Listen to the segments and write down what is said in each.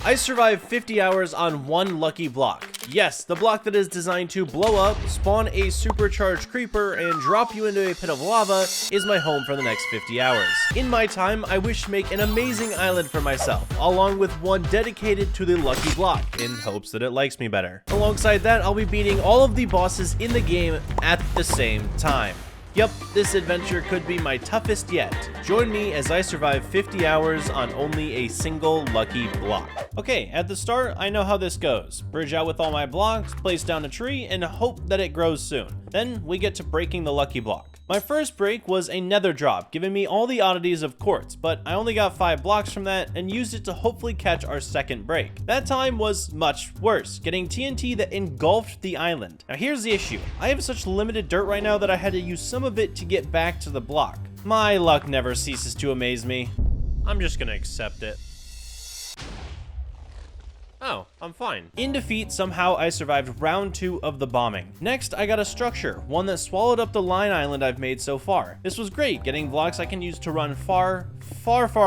I survived 50 hours on one lucky block. Yes, the block that is designed to blow up, spawn a supercharged creeper, and drop you into a pit of lava is my home for the next 50 hours. In my time, I wish to make an amazing island for myself, along with one dedicated to the lucky block, in hopes that it likes me better. Alongside that, I'll be beating all of the bosses in the game at the same time. Yup, this adventure could be my toughest yet. Join me as I survive 50 hours on only a single lucky block. Okay, at the start, I know how this goes. Bridge out with all my blocks, place down a tree, and hope that it grows soon. Then we get to breaking the lucky block. My first break was a nether drop, giving me all the oddities of quartz, but I only got 5 blocks from that and used it to hopefully catch our second break. That time was much worse, getting TNT that engulfed the island. Now here's the issue. I have such limited dirt right now that I had to use some of it to get back to the block. My luck never ceases to amaze me. I'm just gonna accept it. Oh, I'm fine. In defeat, somehow I survived round 2 of the bombing. Next, I got a structure, one that swallowed up the line island I've made so far. This was great, getting blocks I can use to run far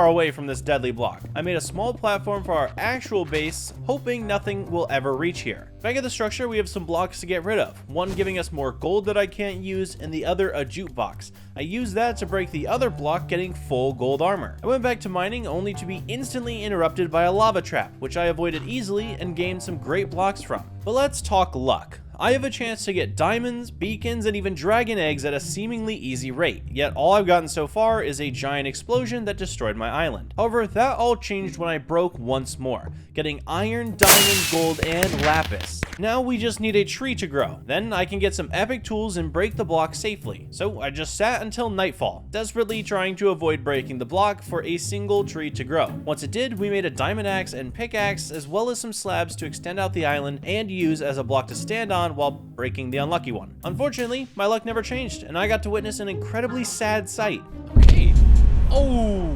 away from this deadly block. I made a small platform for our actual base, hoping nothing will ever reach here. Back at the structure, we have some blocks to get rid of, one giving us more gold that I can't use, and the other a jukebox. I used that to break the other block, getting full gold armor. I went back to mining only to be instantly interrupted by a lava trap, which I avoided easily and gained some great blocks from. But let's talk luck. I have a chance to get diamonds, beacons, and even dragon eggs at a seemingly easy rate, yet all I've gotten so far is a giant explosion that destroyed my island. However, that all changed when I broke once more, getting iron, diamond, gold, and lapis. Now we just need a tree to grow, then I can get some epic tools and break the block safely. So I just sat until nightfall, desperately trying to avoid breaking the block for a single tree to grow. Once it did, we made a diamond axe and pickaxe, as well as some slabs to extend out the island and use as a block to stand on while breaking the unlucky one. Unfortunately, my luck never changed, and I got to witness an incredibly sad sight. Okay. Oh.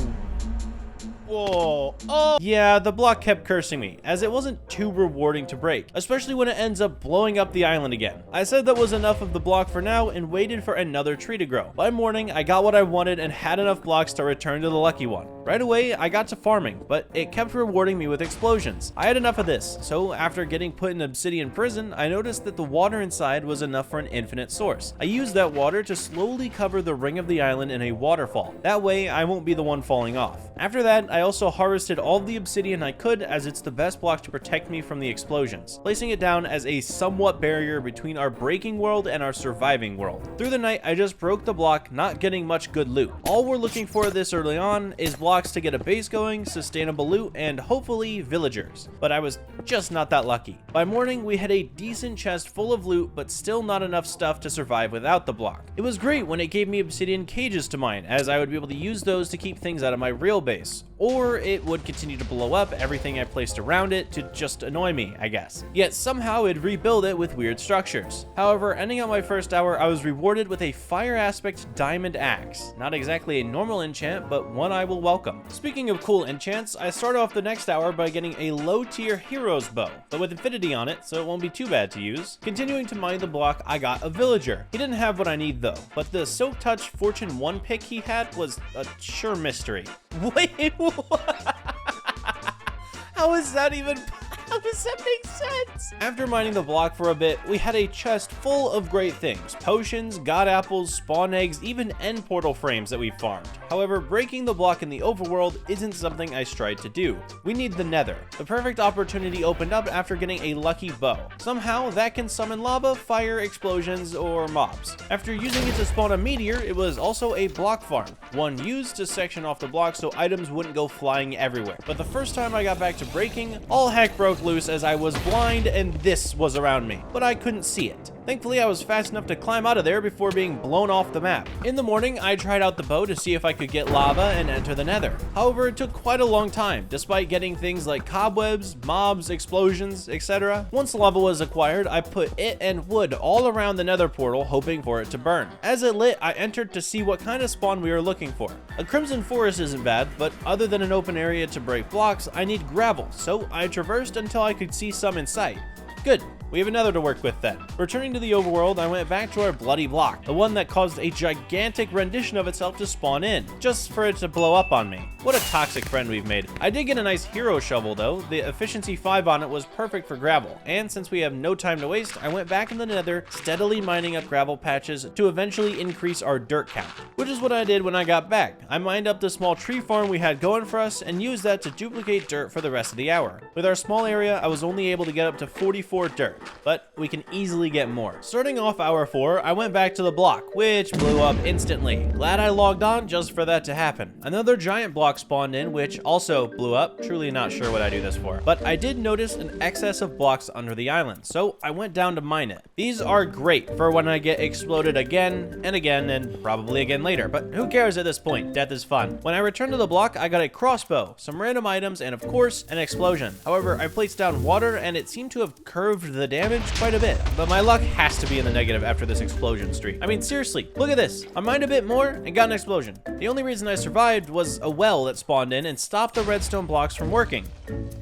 Whoa. Oh. Yeah, the block kept cursing me, as it wasn't too rewarding to break, especially when it ends up blowing up the island again. I said that was enough of the block for now and waited for another tree to grow. By morning, I got what I wanted and had enough blocks to return to the lucky one. Right away, I got to farming, but it kept rewarding me with explosions. I had enough of this, so after getting put in obsidian prison, I noticed that the water inside was enough for an infinite source. I used that water to slowly cover the ring of the island in a waterfall. That way, I won't be the one falling off. After that, I also harvested all the obsidian I could, as it's the best block to protect me from the explosions, placing it down as a somewhat barrier between our breaking world and our surviving world. Through the night, I just broke the block, not getting much good loot. All we're looking for this early on is blocks to get a base going, sustainable loot, and hopefully villagers. But I was just not that lucky. By morning, we had a decent chest full of loot, but still not enough stuff to survive without the block. It was great when it gave me obsidian cages to mine, as I would be able to use those to keep things out of my real base. Or it would continue to blow up everything I placed around it to just annoy me, I guess. Yet somehow it'd rebuild it with weird structures. However, ending out my first hour, I was rewarded with a fire aspect diamond axe. Not exactly a normal enchant, but one I will welcome. Speaking of cool enchants, I start off the next hour by getting a low tier hero's bow, but with infinity on it, so it won't be too bad to use. Continuing to mine the block, I got a villager. He didn't have what I need though, but the Silk Touch Fortune 1 pick he had was a sure mystery. Wait, what? How is that even? How does that make sense? After mining the block for a bit, we had a chest full of great things. Potions, god apples, spawn eggs, even end portal frames that we farmed. However, breaking the block in the overworld isn't something I strive to do. We need the Nether. The perfect opportunity opened up after getting a lucky bow. Somehow, that can summon lava, fire, explosions, or mobs. After using it to spawn a meteor, it was also a block farm. One used to section off the block so items wouldn't go flying everywhere. But the first time I got back to breaking, all heck broke loose as I was blind and this was around me, but I couldn't see it. Thankfully, I was fast enough to climb out of there before being blown off the map. In the morning, I tried out the bow to see if I could get lava and enter the Nether. However, it took quite a long time, despite getting things like cobwebs, mobs, explosions, etc. Once lava was acquired, I put it and wood all around the Nether portal, hoping for it to burn. As it lit, I entered to see what kind of spawn we were looking for. A crimson forest isn't bad, but other than an open area to break blocks, I need gravel, so I traversed until I could see some in sight. Good. We have another to work with then. Returning to the overworld, I went back to our bloody block, the one that caused a gigantic rendition of itself to spawn in, just for it to blow up on me. What a toxic friend we've made. I did get a nice hero shovel though. The efficiency 5 on it was perfect for gravel, and since we have no time to waste, I went back in the nether, steadily mining up gravel patches to eventually increase our dirt count, which is what I did when I got back. I mined up the small tree farm we had going for us and used that to duplicate dirt for the rest of the hour. With our small area, I was only able to get up to 44 dirt, but we can easily get more. Starting off hour 4, I went back to the block, which blew up instantly. Glad I logged on just for that to happen. Another giant block spawned in, which also blew up. Truly not sure what I do this for, but I did notice an excess of blocks under the island, so I went down to mine it. These are great for when I get exploded again and probably again later, but who cares at this point? Death is fun. When I returned to the block, I got a crossbow, some random items, and of course, an explosion. However, I placed down water and it seemed to have curved the damage quite a bit, but my luck has to be in the negative after this explosion streak. I mean, seriously, look at this. I mined a bit more and got an explosion. The only reason I survived was a well that spawned in and stopped the redstone blocks from working.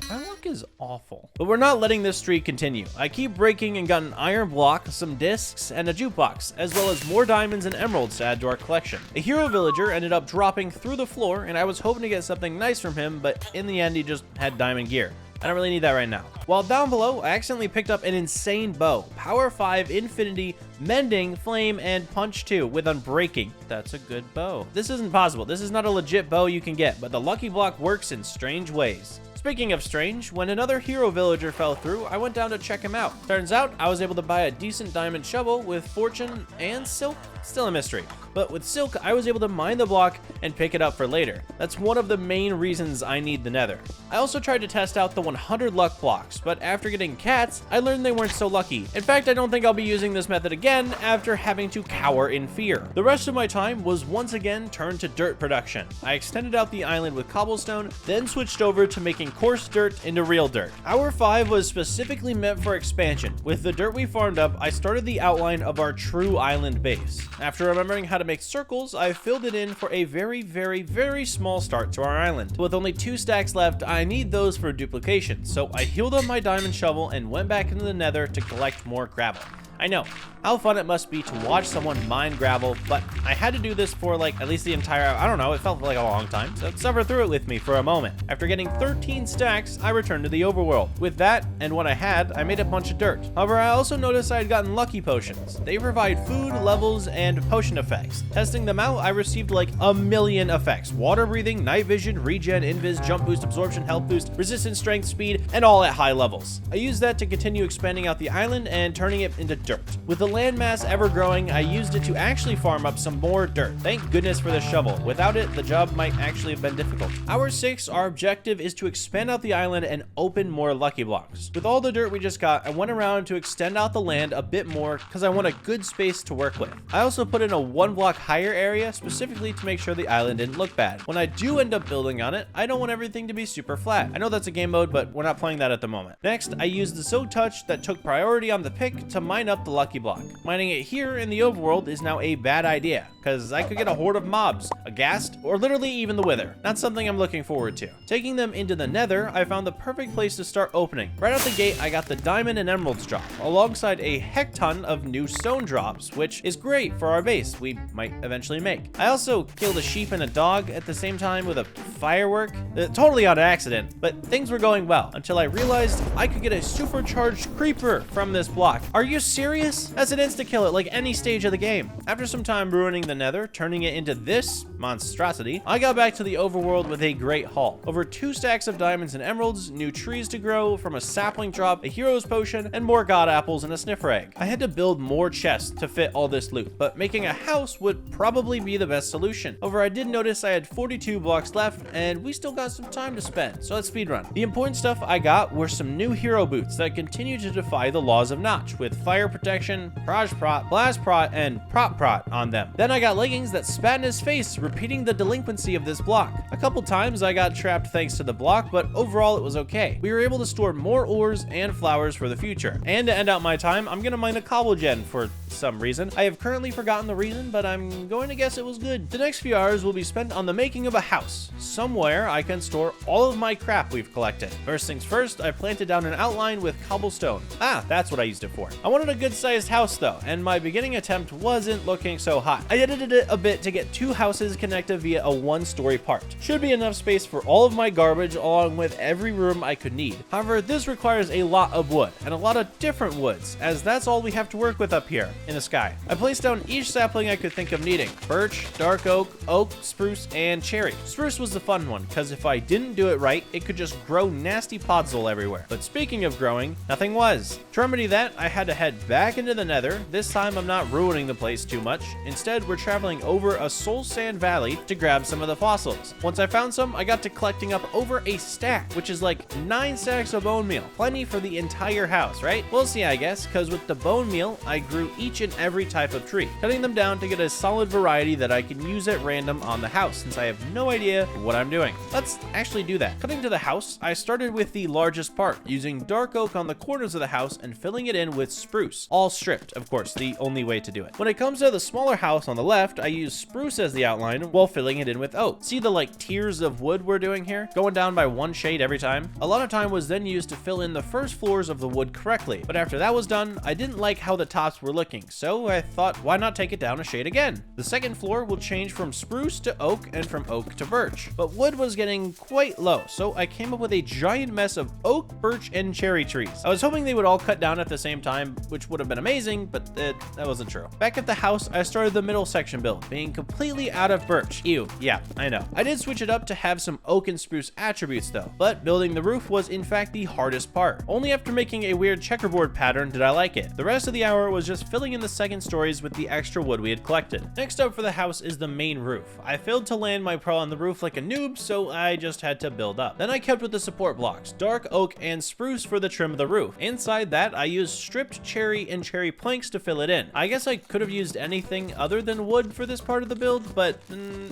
My luck is awful. But we're not letting this streak continue. I keep breaking and got an iron block, some discs, and a jukebox, as well as more diamonds and emeralds to add to our collection. A hero villager ended up dropping through the floor, and I was hoping to get something nice from him, but in the end, he just had diamond gear. I don't really need that right now. While down below, I accidentally picked up an insane bow. Power 5, Infinity, Mending, Flame, and Punch 2 with Unbreaking. That's a good bow. This isn't possible. This is not a legit bow you can get, but the lucky block works in strange ways. Speaking of strange, when another hero villager fell through, I went down to check him out. Turns out, I was able to buy a decent diamond shovel with fortune and silk. Still a mystery. But with silk, I was able to mine the block and pick it up for later. That's one of the main reasons I need the nether. I also tried to test out the 100 luck blocks, but after getting cats, I learned they weren't so lucky. In fact, I don't think I'll be using this method again after having to cower in fear. The rest of my time was once again turned to dirt production. I extended out the island with cobblestone, then switched over to making coarse dirt into real dirt. Hour 5 was specifically meant for expansion. With the dirt we farmed up, I started the outline of our true island base. After remembering how to make circles, I filled it in for a very small start to our island. With only 2 stacks left, I need those for duplication, so I healed up my diamond shovel and went back into the nether to collect more gravel. I know, how fun it must be to watch someone mine gravel, but I had to do this for like at least the entire, I don't know, it felt like a long time, so suffer through it with me for a moment. After getting 13 stacks, I returned to the overworld. With that, and what I had, I made a bunch of dirt. However, I also noticed I had gotten lucky potions. They provide food, levels, and potion effects. Testing them out, I received like a million effects. Water breathing, night vision, regen, invis, jump boost, absorption, health boost, resistance, strength, speed, and all at high levels. I used that to continue expanding out the island and turning it into dirt. With the landmass ever growing, I used it to actually farm up some more dirt. Thank goodness for the shovel. Without it, the job might actually have been difficult. Hour 6, our objective is to expand out the island and open more lucky blocks. With all the dirt we just got, I went around to extend out the land a bit more because I want a good space to work with. I also put in a 1 block higher area specifically to make sure the island didn't look bad. When I do end up building on it, I don't want everything to be super flat. I know that's a game mode, but we're not playing that at the moment. Next, I used the Soak Touch that took priority on the pick to mine up the lucky block. Mining it here in the overworld is now a bad idea, because I could get a horde of mobs, a ghast, or literally even the wither. Not something I'm looking forward to. Taking them into the nether, I found the perfect place to start opening. Right out the gate, I got the diamond and emeralds drop, alongside a heck ton of new stone drops, which is great for our base we might eventually make. I also killed a sheep and a dog at the same time with a firework. Totally on accident, but things were going well until I realized I could get a supercharged creeper from this block. Are you serious? That's an insta-kill at like any stage of the game. After some time ruining the nether, turning it into this monstrosity, I got back to the overworld with a great haul. Over 2 stacks of diamonds and emeralds, new trees to grow from a sapling drop, a hero's potion, and more god apples and a sniffer egg. I had to build more chests to fit all this loot, but making a house would probably be the best solution. However, I did notice I had 42 blocks left, and we still got some time to spend, so let's speedrun. The important stuff I got were some new hero boots that continue to defy the laws of Notch, with fire protection, proj prot, blast prot, and prop prot on them. Then I got leggings that spat in his face, repeating the delinquency of this block. A couple times I got trapped thanks to the block, but overall it was okay. We were able to store more ores and flowers for the future. And to end out my time, I'm gonna mine a cobble gen for some reason. I have currently forgotten the reason, but I'm going to guess it was good. The next few hours will be spent on the making of a house. Somewhere I can store all of my crap we've collected. First things first, I planted down an outline with cobblestone. Ah, that's what I used it for. I wanted a good sized house though, and my beginning attempt wasn't looking so hot. I edited it a bit to get 2 houses connected via a 1-story part. Should be enough space for all of my garbage along with every room I could need. However, this requires a lot of wood, and a lot of different woods, as that's all we have to work with up here in the sky. I placed down each sapling I could think of needing: birch, dark oak, spruce, and cherry. Spruce was the fun one, because if I didn't do it right, it could just grow nasty podzol everywhere. But speaking of growing, nothing was. To remedy that, I had to head back into the Nether. This time I'm not ruining the place too much. Instead, we're traveling over a soul sand valley to grab some of the fossils. Once I found some, I got to collecting up over a stack, which is like 9 stacks of bone meal. Plenty for the entire house, right? We'll see, I guess, because with the bone meal, I grew each and every type of tree, cutting them down to get a solid variety that I can use at random on the house, since I have no idea what I'm doing. Let's actually do that. Cutting to the house, I started with the largest part, using dark oak on the corners of the house and filling it in with spruce. All stripped, of course, the only way to do it. When it comes to the smaller house on the left, I use spruce as the outline while filling it in with oak. See the like tiers of wood we're doing here? Going down by 1 shade every time? A lot of time was then used to fill in the first floors of the wood correctly, but after that was done, I didn't like how the tops were looking, so I thought, why not take it down a shade again? The second floor will change from spruce to oak and from oak to birch, but wood was getting quite low, so I came up with a giant mess of oak, birch, and cherry trees. I was hoping they would all cut down at the same time, which would have been amazing, but that wasn't true. Back at the house, I started the middle section build, being completely out of birch. Ew, yeah, I know. I did switch it up to have some oak and spruce attributes though, but building the roof was in fact the hardest part. Only after making a weird checkerboard pattern did I like it. The rest of the hour was just filling in the second stories with the extra wood we had collected. Next up for the house is the main roof. I failed to land my pro on the roof like a noob, so I just had to build up. Then I kept with the support blocks, dark oak and spruce for the trim of the roof. Inside that, I used stripped cherry and cherry planks to fill it in. I guess I could have used anything other than wood for this part of the build, but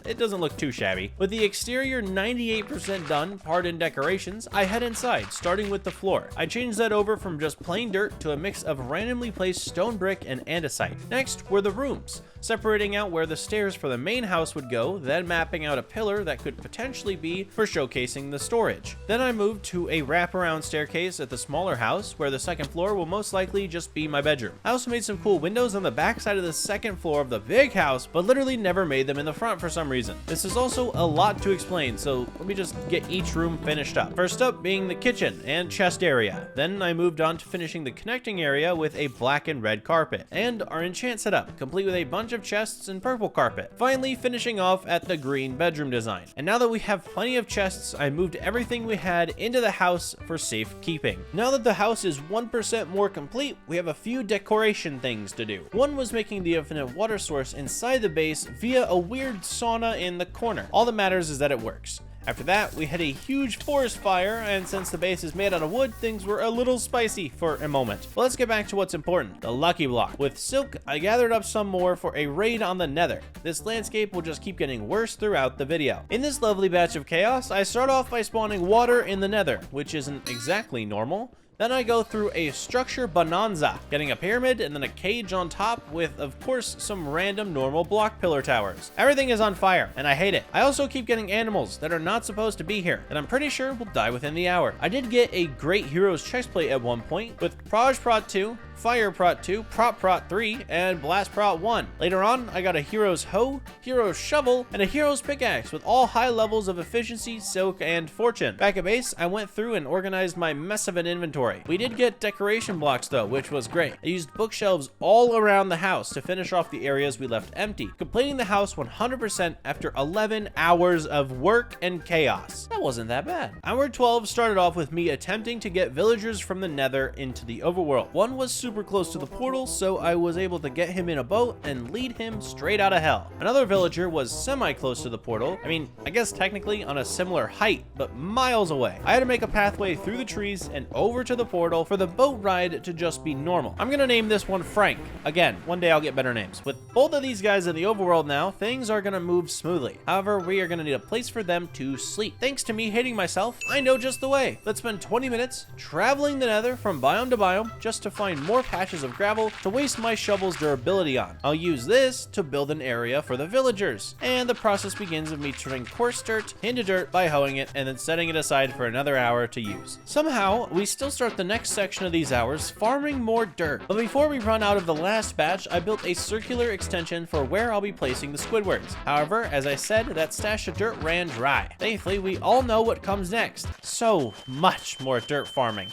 it doesn't look too shabby. With the exterior 98% done, part and decorations, I head inside, starting with the floor. I changed that over from just plain dirt to a mix of randomly placed stone brick and andesite. Next were the rooms, separating out where the stairs for the main house would go, then mapping out a pillar that could potentially be for showcasing the storage. Then I moved to a wraparound staircase at the smaller house, where the second floor will most likely just be my bedroom. I also made some cool windows on the back side of the second floor of the big house, but literally never made them in the front for some reason. This is also a lot to explain, so let me just get each room finished up. First up being the kitchen and chest area. Then I moved on to finishing the connecting area with a black and red carpet, and our enchant setup, complete with a bunch of chests and purple carpet. Finally finishing off at the green bedroom design. And now that we have plenty of chests, I moved everything we had into the house for safekeeping. Now that the house is 1% more complete, we have a few decoration things to do. One was making the infinite water source inside the base via a weird sauna in the corner. All that matters is that it works. After that, we had a huge forest fire, and since the base is made out of wood, things were a little spicy for a moment. But let's get back to what's important, the lucky block. With silk, I gathered up some more for a raid on the Nether. This landscape will just keep getting worse throughout the video. In this lovely batch of chaos, I start off by spawning water in the Nether, which isn't exactly normal. Then I go through a structure bonanza, getting a pyramid and then a cage on top with, of course, some random normal block pillar towers. Everything is on fire, and I hate it. I also keep getting animals that are not supposed to be here, that I'm pretty sure will die within the hour. I did get a Great Heroes chestplate at one point, with Proj Prot 2, Fire Prot 2, Prop Prot 3, and Blast Prot 1. Later on, I got a Hero's Hoe, Hero's Shovel, and a Hero's Pickaxe with all high levels of efficiency, silk, and fortune. Back at base, I went through and organized my mess of an inventory. We did get decoration blocks though, which was great. I used bookshelves all around the house to finish off the areas we left empty, completing the house 100% after 11 hours of work and chaos. That wasn't that bad. Hour 12 started off with me attempting to get villagers from the Nether into the overworld. One was super close to the portal, so I was able to get him in a boat and lead him straight out of hell. Another villager was semi-close to the portal. I mean, I guess technically on a similar height, but miles away. I had to make a pathway through the trees and over to the portal for the boat ride to just be normal. I'm gonna name this one Frank. Again, one day I'll get better names. With both of these guys in the overworld now, things are gonna move smoothly. However, we are gonna need a place for them to sleep. Thanks to me hating myself, I know just the way. Let's spend 20 minutes traveling the Nether from biome to biome just to find more patches of gravel to waste my shovel's durability on. I'll use this to build an area for the villagers. And the process begins with me turning coarse dirt into dirt by hoeing it and then setting it aside for another hour to use. Somehow, we still start the next section of these hours farming more dirt. But before we run out of the last batch, I built a circular extension for where I'll be placing the Squidwards. However, as I said, that stash of dirt ran dry. Thankfully, we all know what comes next. So much more dirt farming.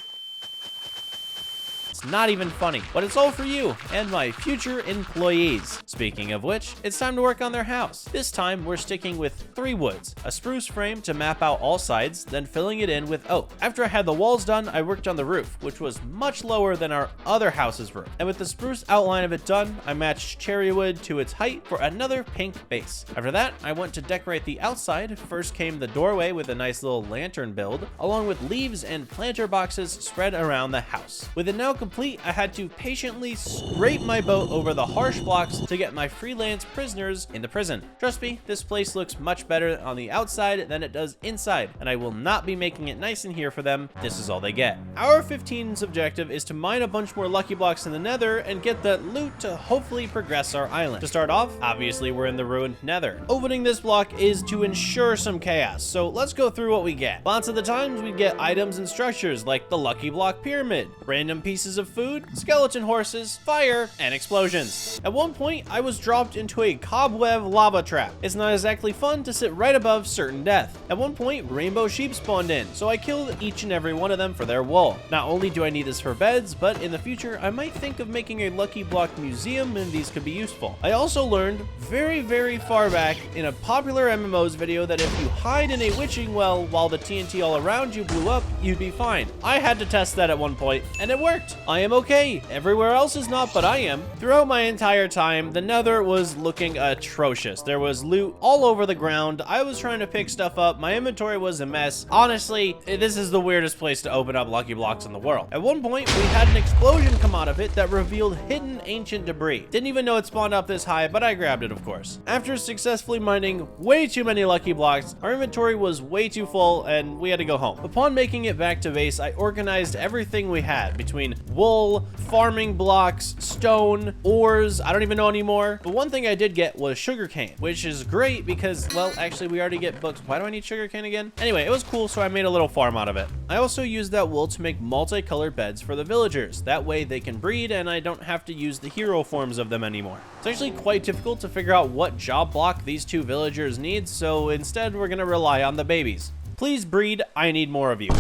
It's not even funny, but it's all for you and my future employees. Speaking of which, it's time to work on their house. This time, we're sticking with 3 woods, a spruce frame to map out all sides, then filling it in with oak. After I had the walls done, I worked on the roof, which was much lower than our other house's roof. And with the spruce outline of it done, I matched cherry wood to its height for another pink base. After that, I went to decorate the outside. First came the doorway with a nice little lantern build, along with leaves and planter boxes spread around the house. With it now complete, I had to patiently scrape my boat over the harsh blocks to get my freelance prisoners into prison. Trust me, this place looks much better on the outside than it does inside, and I will not be making it nice in here for them. This is all they get. Our 15's objective is to mine a bunch more lucky blocks in the Nether and get that loot to hopefully progress our island. To start off, obviously we're in the ruined Nether. Opening this block is to ensure some chaos, so let's go through what we get. Lots of the times we get items and structures like the lucky block pyramid, random pieces of food, skeleton horses, fire, and explosions. At one point, I was dropped into a cobweb lava trap. It's not exactly fun to sit right above certain death. At one point, rainbow sheep spawned in, so I killed each and every one of them for their wool. Not only do I need this for beds, but in the future, I might think of making a lucky block museum, and these could be useful. I also learned very far back in a popular MMO's video that if you hide in a witching well while the TNT all around you blew up, you'd be fine. I had to test that at one point, and it worked. I am okay. Everywhere else is not, but I am. Throughout my entire time, the Nether was looking atrocious. There was loot all over the ground. I was trying to pick stuff up. My inventory was a mess. Honestly, this is the weirdest place to open up lucky blocks in the world. At one point, we had an explosion come out of it that revealed hidden ancient debris. Didn't even know it spawned up this high, but I grabbed it, of course. After successfully mining way too many lucky blocks, our inventory was way too full and we had to go home. Upon making it back to base, I organized everything we had between wool, farming blocks, stone, ores, I don't even know anymore. But one thing I did get was sugarcane, which is great because, well, actually we already get books. Why do I need sugarcane again? Anyway, it was cool, so I made a little farm out of it. I also used that wool to make multicolored beds for the villagers. That way they can breed and I don't have to use the hero forms of them anymore. It's actually quite difficult to figure out what job block these 2 villagers need, so instead we're gonna rely on the babies. Please breed, I need more of you.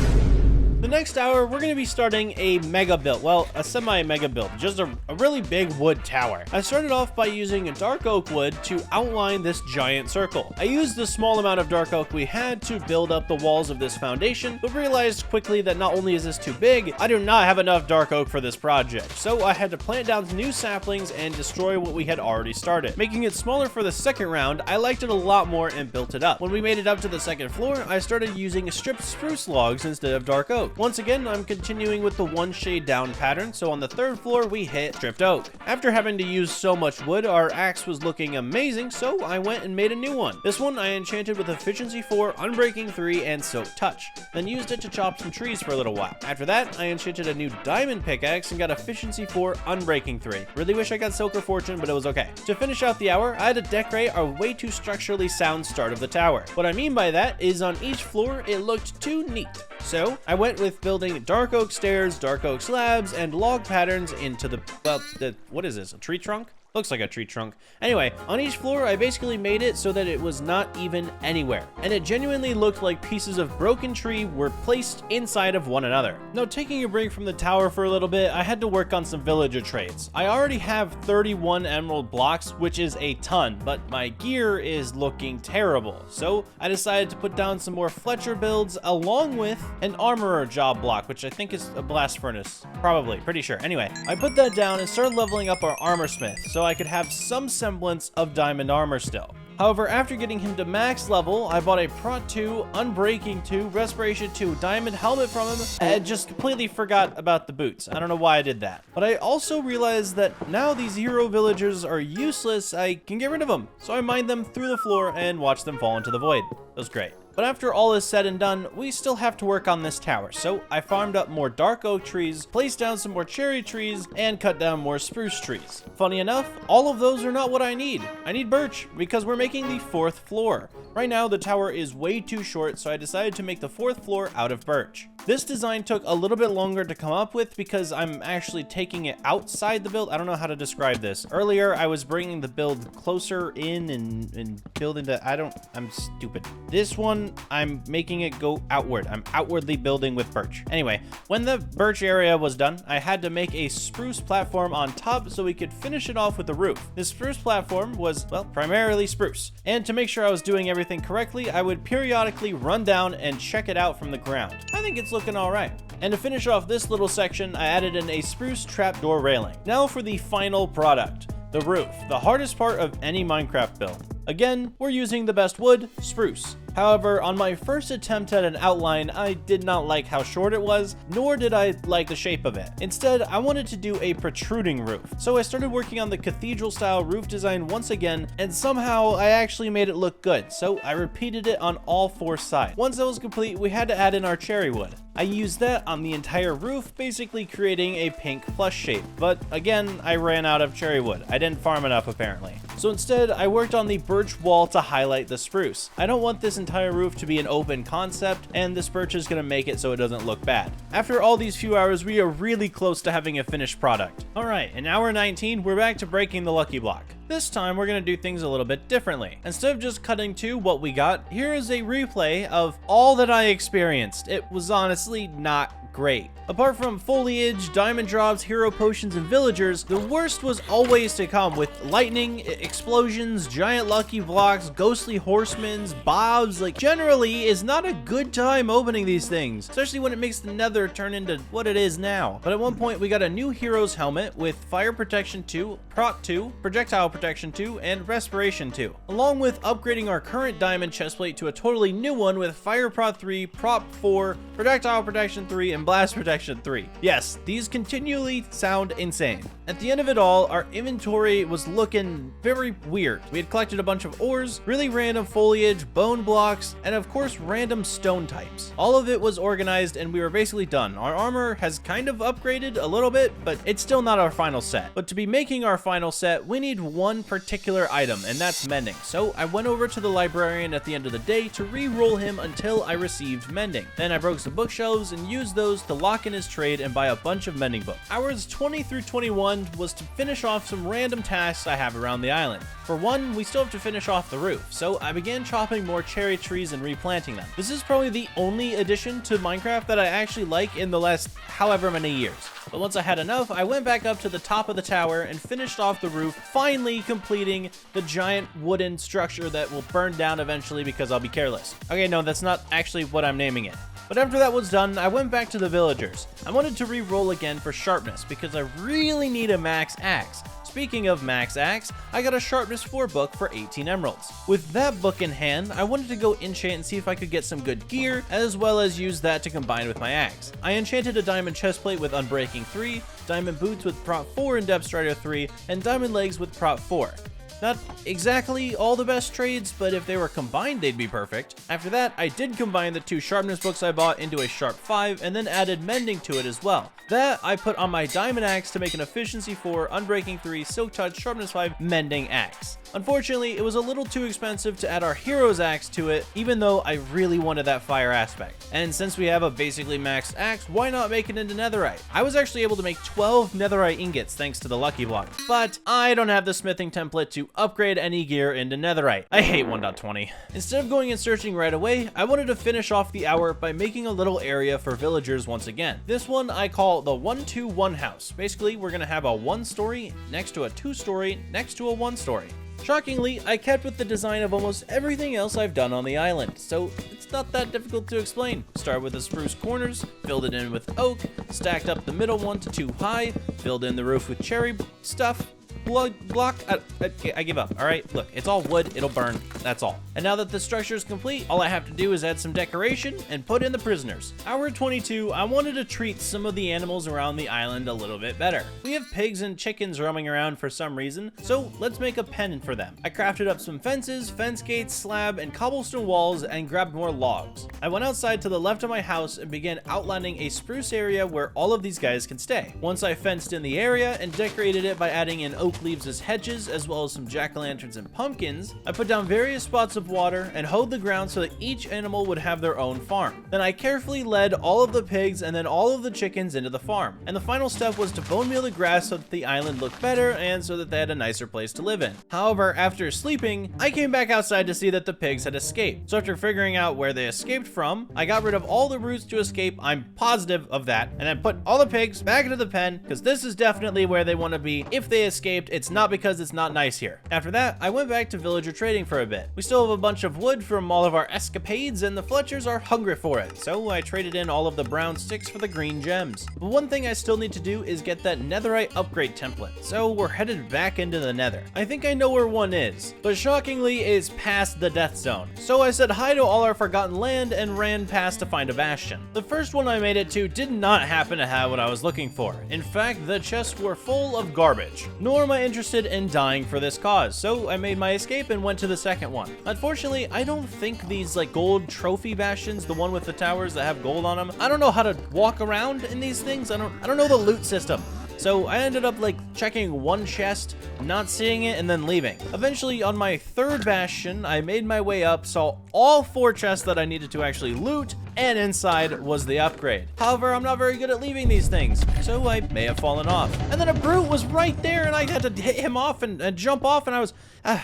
The next hour, we're going to be starting a mega build. Well, a semi-mega build, just a really big wood tower. I started off by using a dark oak wood to outline this giant circle. I used the small amount of dark oak we had to build up the walls of this foundation, but realized quickly that not only is this too big, I do not have enough dark oak for this project. So I had to plant down new saplings and destroy what we had already started. Making it smaller for the second round, I liked it a lot more and built it up. When we made it up to the second floor, I started using stripped spruce logs instead of dark oak. Once again, I'm continuing with the 1 shade down pattern, so on the 3rd floor we hit stripped oak. After having to use so much wood, our axe was looking amazing, so I went and made a new one. This one I enchanted with efficiency 4, unbreaking 3, and silk touch, then used it to chop some trees for a little while. After that, I enchanted a new diamond pickaxe and got efficiency 4, unbreaking 3. Really wish I got silk or fortune, but it was okay. To finish out the hour, I had to decorate our way too structurally sound start of the tower. What I mean by that is on each floor it looked too neat. So I went with building dark oak stairs, dark oak slabs, and log patterns into the, well, what is this, a tree trunk? Looks like a tree trunk. Anyway, on each floor, I basically made it so that it was not even anywhere. And it genuinely looked like pieces of broken tree were placed inside of one another. Now, taking a break from the tower for a little bit, I had to work on some villager trades. I already have 31 emerald blocks, which is a ton, but my gear is looking terrible. So I decided to put down some more Fletcher builds along with an armorer job block, which I think is a blast furnace. Probably, pretty sure. Anyway, I put that down and started leveling up our armor smith so I could have some semblance of diamond armor still. However, after getting him to max level, I bought a Prot 2, Unbreaking 2, Respiration 2, Diamond Helmet from him, and just completely forgot about the boots. I don't know why I did that. But I also realized that now these hero villagers are useless, I can get rid of them. So I mined them through the floor and watched them fall into the void. It was great. But after all is said and done, we still have to work on this tower, so I farmed up more dark oak trees, placed down some more cherry trees, and cut down more spruce trees. Funny enough, all of those are not what I need. I need birch, because we're making the 4th floor. Right now, the tower is way too short, so I decided to make the 4th floor out of birch. This design took a little bit longer to come up with because I'm actually taking it outside the build. I don't know how to describe this. Earlier, I was bringing the build closer in and building the... I'm stupid. This one, I'm making it go outward. I'm outwardly building with birch. Anyway, when the birch area was done, I had to make a spruce platform on top so we could finish it off with the roof. This spruce platform was, well, primarily spruce. And to make sure I was doing everything correctly, I would periodically run down and check it out from the ground. I think it's looking all right. And to finish off this little section, I added in a spruce trapdoor railing. Now for the final product, the roof, the hardest part of any Minecraft build. Again, we're using the best wood, spruce. However, on my first attempt at an outline, I did not like how short it was, nor did I like the shape of it. Instead, I wanted to do a protruding roof. So I started working on the cathedral style roof design once again, and somehow I actually made it look good. So I repeated it on all 4 sides. Once that was complete, we had to add in our cherry wood. I used that on the entire roof, basically creating a pink plus shape. But again, I ran out of cherry wood. I didn't farm enough apparently. So instead, I worked on the birch wall to highlight the spruce. I don't want this entire roof to be an open concept, and this birch is going to make it so it doesn't look bad. After all these few hours, we are really close to having a finished product. Alright, in hour 19, we're back to breaking the lucky block. This time, we're going to do things a little bit differently. Instead of just cutting to what we got, here is a replay of all that I experienced. It was honestly not great. Apart from foliage, diamond drops, hero potions, and villagers, the worst was always to come with lightning, explosions, giant lucky blocks, ghostly horsemen, bobs. Like, generally is not a good time opening these things, especially when it makes the nether turn into what it is now. But at one point, we got a new hero's helmet with fire protection 2, prot 2, projectile protection 2, and respiration 2, along with upgrading our current diamond chestplate to a totally new one with fire prot 3, prop 4, projectile protection 3, and blast protection 3. Yes, these continually sound insane. At the end of it all, our inventory was looking very weird. We had collected a bunch of ores, really random foliage, bone blocks, and of course random stone types. All of it was organized and we were basically done. Our armor has kind of upgraded a little bit, but it's still not our final set. But to be making our final set, we need one particular item, and that's mending. So I went over to the librarian at the end of the day to re-roll him until I received mending. Then I broke some bookshelves and used those to lock in his trade and buy a bunch of mending books. Hours 20 through 21 was to finish off some random tasks I have around the island. For one, we still have to finish off the roof, so I began chopping more cherry trees and replanting them. This is probably the only addition to Minecraft that I actually like in the last however many years. But once I had enough, I went back up to the top of the tower and finished off the roof, finally completing the giant wooden structure that will burn down eventually because I'll be careless. Okay, no, that's not actually what I'm naming it. But after that was done, I went back to the villagers. I wanted to re-roll again for sharpness because I really need a max axe. Speaking of max axe, I got a sharpness 4 book for 18 emeralds. With that book in hand, I wanted to go enchant and see if I could get some good gear, as well as use that to combine with my axe. I enchanted a diamond chestplate with Unbreaking 3, diamond boots with prot 4 and depth strider 3, and diamond legs with prot 4. Not exactly all the best trades, but if they were combined, they'd be perfect. After that, I did combine the 2 sharpness books I bought into a sharp 5 and then added mending to it as well. That I put on my diamond axe to make an efficiency 4, unbreaking 3, silk touch, sharpness 5, mending axe. Unfortunately, it was a little too expensive to add our hero's axe to it, even though I really wanted that fire aspect. And since we have a basically maxed axe, why not make it into netherite? I was actually able to make 12 netherite ingots thanks to the lucky block, but I don't have the smithing template to upgrade any gear into netherite. I hate 1.20. Instead of going and searching right away, I wanted to finish off the hour by making a little area for villagers once again. This one I call the 1-2-1 house. Basically, we're gonna have a 1-story next to a 2-story next to a 1-story. Shockingly, I kept with the design of almost everything else I've done on the island, so it's not that difficult to explain. Started with the spruce corners, filled it in with oak, stacked up the middle one to 2 high, filled in the roof with cherry stuff, block. I give up. All right, look, it's all wood. It'll burn. That's all. And now that the structure is complete, all I have to do is add some decoration and put in the prisoners. Hour 22, I wanted to treat some of the animals around the island a little bit better. We have pigs and chickens roaming around for some reason, so let's make a pen for them. I crafted up some fences, fence gates, slab, and cobblestone walls and grabbed more logs. I went outside to the left of my house and began outlining a spruce area where all of these guys can stay. Once I fenced in the area and decorated it by adding in oak leaves as hedges, as well as some jack-o'-lanterns and pumpkins, I put down various spots of water and hoed the ground so that each animal would have their own farm. Then I carefully led all of the pigs and then all of the chickens into the farm. And the final step was to bone meal the grass so that the island looked better and so that they had a nicer place to live in. However, after sleeping, I came back outside to see that the pigs had escaped. So after figuring out where they escaped from, I got rid of all the routes to escape, I'm positive of that, and then put all the pigs back into the pen, because this is definitely where they want to be. If they escaped, it's not because it's not nice here. After that, I went back to villager trading for a bit. We still have a bunch of wood from all of our escapades, and the Fletchers are hungry for it, so I traded in all of the brown sticks for the green gems. But one thing I still need to do is get that netherite upgrade template, so we're headed back into the nether. I think I know where one is, but shockingly it's past the death zone. So I said hi to all our forgotten land and ran past to find a bastion. The first one I made it to did not happen to have what I was looking for. In fact, the chests were full of garbage. Nor am I interested in dying for this cause, so I made my escape and went to the second one. Unfortunately, I don't think these like gold trophy bastions, the one with the towers that have gold on them, I don't know how to walk around in these things. I don't know the loot system. So I ended up like checking one chest, not seeing it, and then leaving. Eventually, on my third bastion, I made my way up, saw all 4 chests that I needed to actually loot, and inside was the upgrade. However, I'm not very good at leaving these things, so I may have fallen off. And then a brute was right there, and I had to hit him off and jump off, and I was, I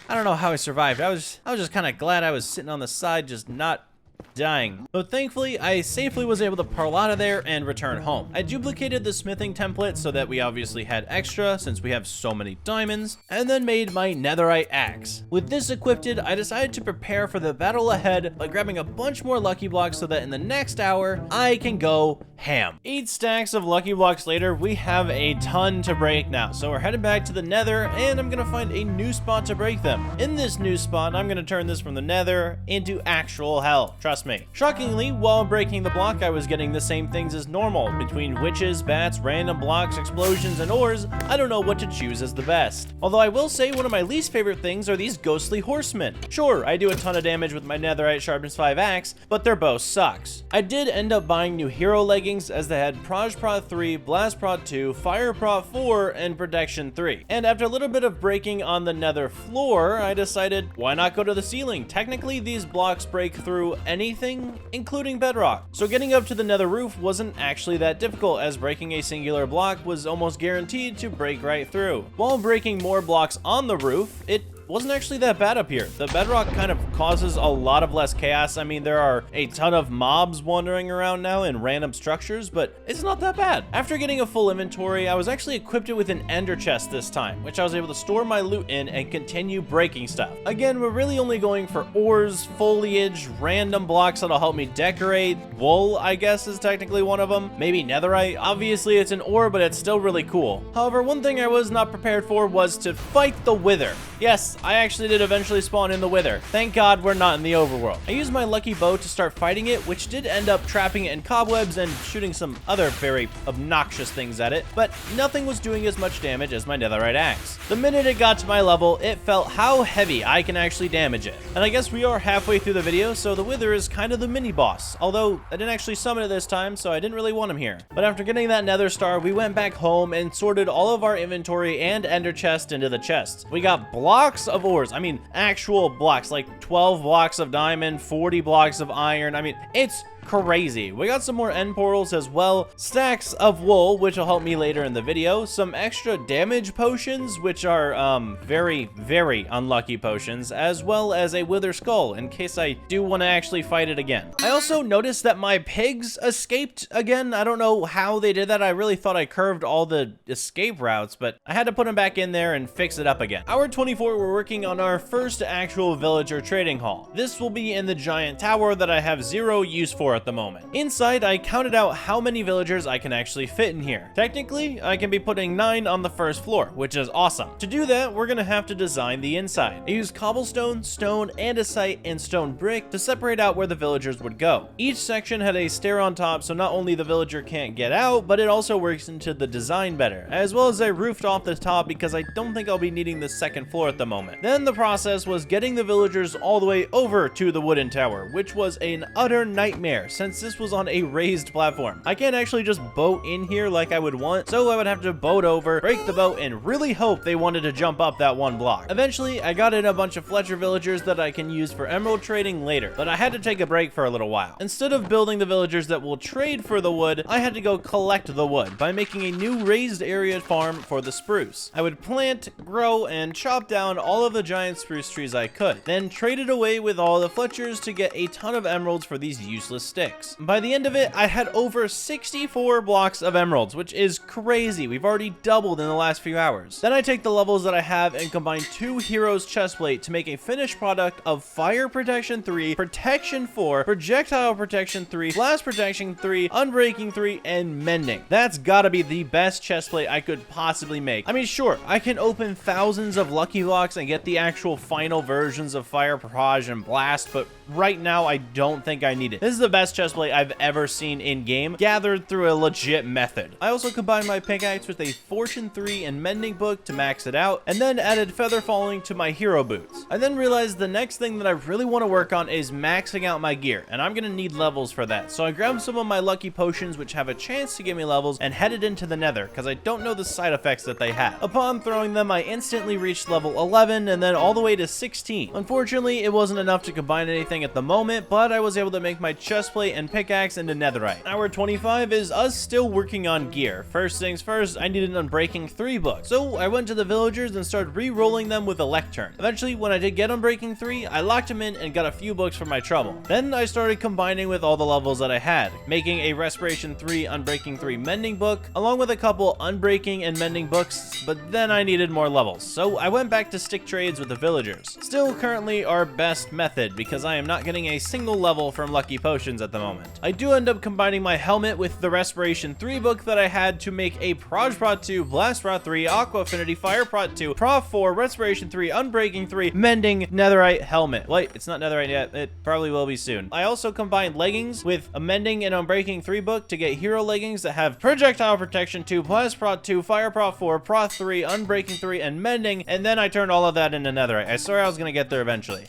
don't know how I survived. I was just kind of glad I was sitting on the side, just not dying. But thankfully, I safely was able to pearl out of there and return home. I duplicated the smithing template so that we obviously had extra since we have so many diamonds, and then made my netherite axe. With this equipped, I decided to prepare for the battle ahead by grabbing a bunch more lucky blocks so that in the next hour, I can go ham. 8 stacks of lucky blocks later, we have a ton to break now. So we're headed back to the nether, and I'm gonna find a new spot to break them. In this new spot, I'm gonna turn this from the nether into actual hell. Trust me. Shockingly, while breaking the block, I was getting the same things as normal. Between witches, bats, random blocks, explosions, and ores, I don't know what to choose as the best. Although I will say one of my least favorite things are these ghostly horsemen. Sure, I do a ton of damage with my netherite sharpness 5 axe, but their bow sucks. I did end up buying new hero leggings as they had Proj Prot 3, Blast Prot 2, Fire Prot 4, and Protection 3. And after a little bit of breaking on the nether floor, I decided, why not go to the ceiling? Technically, these blocks break through anything, including bedrock. So getting up to the nether roof wasn't actually that difficult, as breaking a singular block was almost guaranteed to break right through. While breaking more blocks on the roof, it wasn't actually that bad up here. The bedrock kind of causes a lot of less chaos. I mean, there are a ton of mobs wandering around now in random structures, but it's not that bad. After getting a full inventory, I was actually equipped with an ender chest this time, which I was able to store my loot in and continue breaking stuff. Again, we're really only going for ores, foliage, random blocks that'll help me decorate. Wool, I guess, is technically one of them. Maybe netherite. Obviously, it's an ore, but it's still really cool. However, one thing I was not prepared for was to fight the wither. Yes, I actually did eventually spawn in the Wither. Thank God we're not in the overworld. I used my lucky bow to start fighting it, which did end up trapping it in cobwebs and shooting some other very obnoxious things at it, but nothing was doing as much damage as my netherite axe. The minute it got to my level, it felt how heavy I can actually damage it. And I guess we are halfway through the video, so the Wither is kind of the mini boss, although I didn't actually summon it this time, so I didn't really want him here. But after getting that nether star, we went back home and sorted all of our inventory and ender chest into the chests. We got blocks of ores. I mean, actual blocks, like 12 blocks of diamond, 40 blocks of iron. I mean, it's crazy. We got some more end portals as well, stacks of wool, which will help me later in the video, some extra damage potions, which are very, very unlucky potions, as well as a wither skull in case I do want to actually fight it again. I also noticed that my pigs escaped again. I don't know how they did that. I really thought I curved all the escape routes, but I had to put them back in there and fix it up again. Hour 24, we're working on our first actual villager trading hall. This will be in the giant tower that I have zero use for at the moment. Inside, I counted out how many villagers I can actually fit in here. Technically, I can be putting 9 on the first floor, which is awesome. To do that, we're gonna have to design the inside. I used cobblestone, stone, andesite, and stone brick to separate out where the villagers would go. Each section had a stair on top, so not only the villager can't get out, but it also works into the design better, as well as I roofed off the top because I don't think I'll be needing the second floor at the moment. Then the process was getting the villagers all the way over to the wooden tower, which was an utter nightmare since this was on a raised platform. I can't actually just boat in here like I would want, so I would have to boat over, break the boat, and really hope they wanted to jump up that one block. Eventually, I got in a bunch of Fletcher villagers that I can use for emerald trading later, but I had to take a break for a little while. Instead of building the villagers that will trade for the wood, I had to go collect the wood by making a new raised area farm for the spruce. I would plant, grow, and chop down all of the giant spruce trees I could, then trade it away with all the Fletchers to get a ton of emeralds for these useless sticks. By the end of it, I had over 64 blocks of emeralds, which is crazy. We've already doubled in the last few hours. Then I take the levels that I have and combine 2 heroes chestplate to make a finished product of fire protection 3, protection 4, projectile protection 3, blast protection 3, unbreaking 3, and mending. That's gotta be the best chestplate I could possibly make. I mean, sure, I can open thousands of lucky blocks and get the actual final versions of fire, proj, and blast, but right now I don't think I need it. This is the best chestplate I've ever seen in game, gathered through a legit method. I also combined my pickaxe with a fortune 3 and mending book to max it out, and then added feather falling to my hero boots. I then realized the next thing that I really want to work on is maxing out my gear, and I'm gonna need levels for that. So I grabbed some of my lucky potions, which have a chance to give me levels, and headed into the nether, because I don't know the side effects that they have. Upon throwing them, I instantly reached level 11, and then all the way to 16. Unfortunately, it wasn't enough to combine anything at the moment, but I was able to make my chestplate and pickaxe into netherite. Hour 25 is us still working on gear. First things first, I needed an Unbreaking 3 book, so I went to the villagers and started re-rolling them with a lectern. Eventually, when I did get Unbreaking 3, I locked them in and got a few books for my trouble. Then I started combining with all the levels that I had, making a Respiration 3, Unbreaking 3 mending book, along with a couple Unbreaking and mending books, but then I needed more levels, so I went back to stick trades with the villagers. Still currently our best method, because I am not getting a single level from lucky potions at the moment. I do end up combining my helmet with the Respiration 3 book that I had to make a Proj Prot 2, Blast Prot 3, Aqua Affinity, Fire Prot 2, Prof 4, Respiration 3, Unbreaking 3, Mending, Netherite, Helmet. Wait, it's not Netherite yet. It probably will be soon. I also combined leggings with a Mending and Unbreaking 3 book to get hero leggings that have Projectile Protection 2, Blast Prot 2, Fire Prot 4, Prof 3, Unbreaking 3, and Mending, and then I turned all of that into Netherite. I swear I was gonna get there eventually.